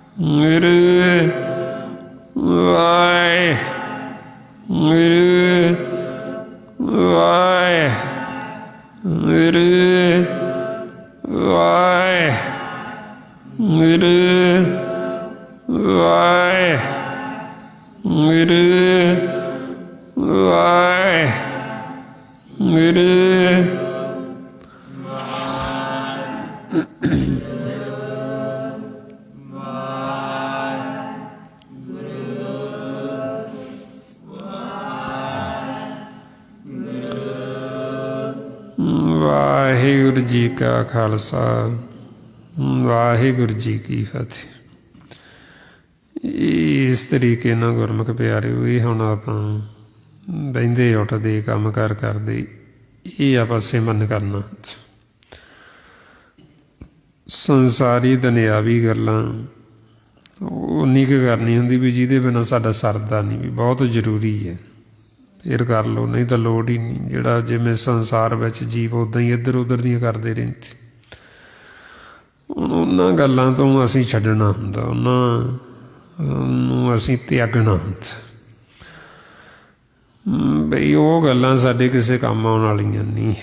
ਗੁਰੂ ਵਾਹਿਗੁਰੂ ਵਾਹਿਗੁਰੂ ਵਾਹਿਗੁਰੂ ਵਾਹਿਗੁਰੂ ਵਾਹਿਗੁਰੂ ਵਾਹਿਗੁਰੂ ਜੀ ਕਾ ਖਾਲਸਾ ਵਾਹਿਗੁਰੂ ਜੀ ਕੀ ਫਤਿਹ। ਇਸ ਤਰੀਕੇ ਨਾਲ ਗੁਰਮੁਖ ਪਿਆਰਿਓ, ਇਹ ਹੁਣ ਆਪਾਂ ਬਹਿੰਦੇ ਉੱਠਦੇ ਕੰਮ ਕਾਰ ਕਰਦੇ, ਇਹ ਆਪਾਂ ਸਿਮਰਨ ਕਰਨਾ। ਸੰਸਾਰੀ ਦੁਨਿਆਵੀ ਗੱਲਾਂ ਉਨੀ ਕੁ ਕਰਨੀ ਹੁੰਦੀ ਵੀ ਜਿਹਦੇ ਬਿਨਾਂ ਸਾਡਾ ਸਰਦਾ ਨਹੀਂ, ਵੀ ਬਹੁਤ ਜ਼ਰੂਰੀ ਹੈ ਫਿਰ ਕਰ ਲਓ, ਨਹੀਂ ਤਾਂ ਲੋੜ ਹੀ ਨਹੀਂ। ਜਿਹੜਾ ਜਿਵੇਂ ਸੰਸਾਰ ਵਿੱਚ ਜੀਵ ਉੱਦਾਂ ਹੀ ਇੱਧਰ ਉੱਧਰ ਦੀਆਂ ਕਰਦੇ ਰਹਿੰਦੇ। ਹੁਣ ਉਹਨਾਂ ਗੱਲਾਂ ਤੋਂ ਅਸੀਂ ਛੱਡਣਾ ਹੁੰਦਾ, ਉਹਨਾਂ ਨੂੰ ਅਸੀਂ ਤਿਆਗਣਾ ਹੁੰਦਾ। ਬਈ ਉਹ ਗੱਲਾਂ ਸਾਡੇ ਕਿਸੇ ਕੰਮ ਆਉਣ ਵਾਲੀਆਂ ਨਹੀਂ।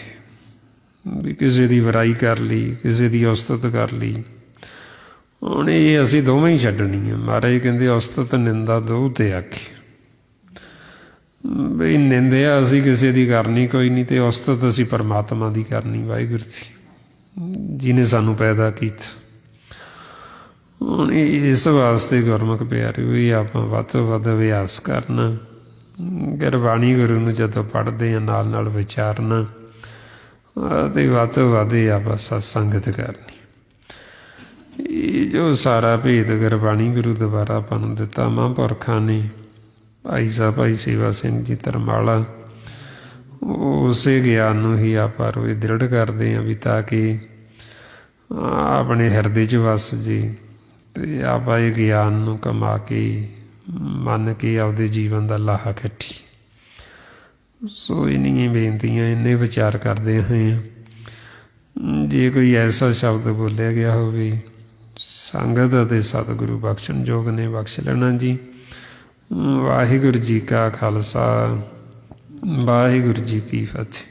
ਵੀ ਕਿਸੇ ਦੀ ਬੁਰਾਈ ਕਰ ਲਈ, ਕਿਸੇ ਦੀ ਉਸਤਤ ਕਰ ਲਈ, ਹੁਣ ਇਹ ਅਸੀਂ ਦੋਵੇਂ ਹੀ ਛੱਡਣੀ ਆ। ਮਹਾਰਾਜ ਕਹਿੰਦੇ ਉਸਤਤ ਨਿੰਦਾ ਦੋ ਤੇ ਆਖੇ। ਬਈ ਨਿੰਦਿਆ ਅਸੀਂ ਕਿਸੇ ਦੀ ਕਰਨੀ ਕੋਈ ਨਹੀਂ, ਤੇ ਉਸਤਤ ਅਸੀਂ ਪਰਮਾਤਮਾ ਦੀ ਕਰਨੀ, ਵਾਹਿਗੁਰੂ ਜੀ ਜਿਹਨੇ ਸਾਨੂੰ ਪੈਦਾ ਕੀਤਾ। ਹੁਣ ਇਸ ਵਾਸਤੇ ਗੁਰਮੁਖ ਪਿਆਰਿਓ, ਇਹ ਆਪਾਂ ਵੱਧ ਤੋਂ ਵੱਧ ਅਭਿਆਸ ਕਰਨਾ। ਗੁਰਬਾਣੀ ਗੁਰੂ ਨੂੰ ਜਦੋਂ ਪੜ੍ਹਦੇ ਹਾਂ ਨਾਲ ਨਾਲ ਵਿਚਾਰਨਾ, ਅਤੇ ਵੱਧ ਤੋਂ ਵੱਧ ਇਹ ਆਪਾਂ ਸਤਸੰਗਤ ਕਰਨੀ। ਇਹ ਜੋ ਸਾਰਾ ਭੇਦ ਗੁਰਬਾਣੀ ਗੁਰੂ ਦੁਆਰਾ ਆਪਾਂ ਨੂੰ ਦਿੱਤਾ ਮਹਾਂਪੁਰਖਾਂ ਨੇ, ਭਾਈ ਸਾਹਿਬ ਭਾਈ ਸੇਵਾ ਸਿੰਘ ਜੀ ਧਰਮਾਲਾ, ਉਸੇ ਗਿਆਨ ਨੂੰ ਹੀ ਆਪਾਂ ਰੋਜ਼ ਦ੍ਰਿੜ ਕਰਦੇ ਹਾਂ ਵੀ ਤਾਂ ਕਿ ਆਪਣੇ ਹਿਰਦੇ 'ਚ ਵਸ ਜੇ, ਅਤੇ ਆਪਾਂ ਇਹ ਗਿਆਨ ਨੂੰ ਕਮਾ ਕੇ ਮੰਨ ਕੇ ਆਪਦੇ ਜੀਵਨ ਦਾ ਲਾਹਾ ਕੱਢੀ। ਸੋ ਇੰਨੀਆਂ ਬੇਨਤੀਆਂ, ਇੰਨੇ ਵਿਚਾਰ ਕਰਦੇ ਹੋਏ ਹਾਂ। ਜੇ ਕੋਈ ਐਸਾ ਸ਼ਬਦ ਬੋਲਿਆ ਗਿਆ ਹੋਵੇ, ਸੰਗਤ ਅਤੇ ਸਤਿਗੁਰੂ ਬਖਸ਼ਣ ਯੋਗ ਨੇ ਬਖਸ਼ ਲੈਣਾ ਜੀ। ਵਾਹਿਗੁਰੂ ਜੀ ਕਾ ਖਾਲਸਾ ਵਾਹਿਗੁਰੂ ਜੀ ਕੀ ਫਤਿਹ।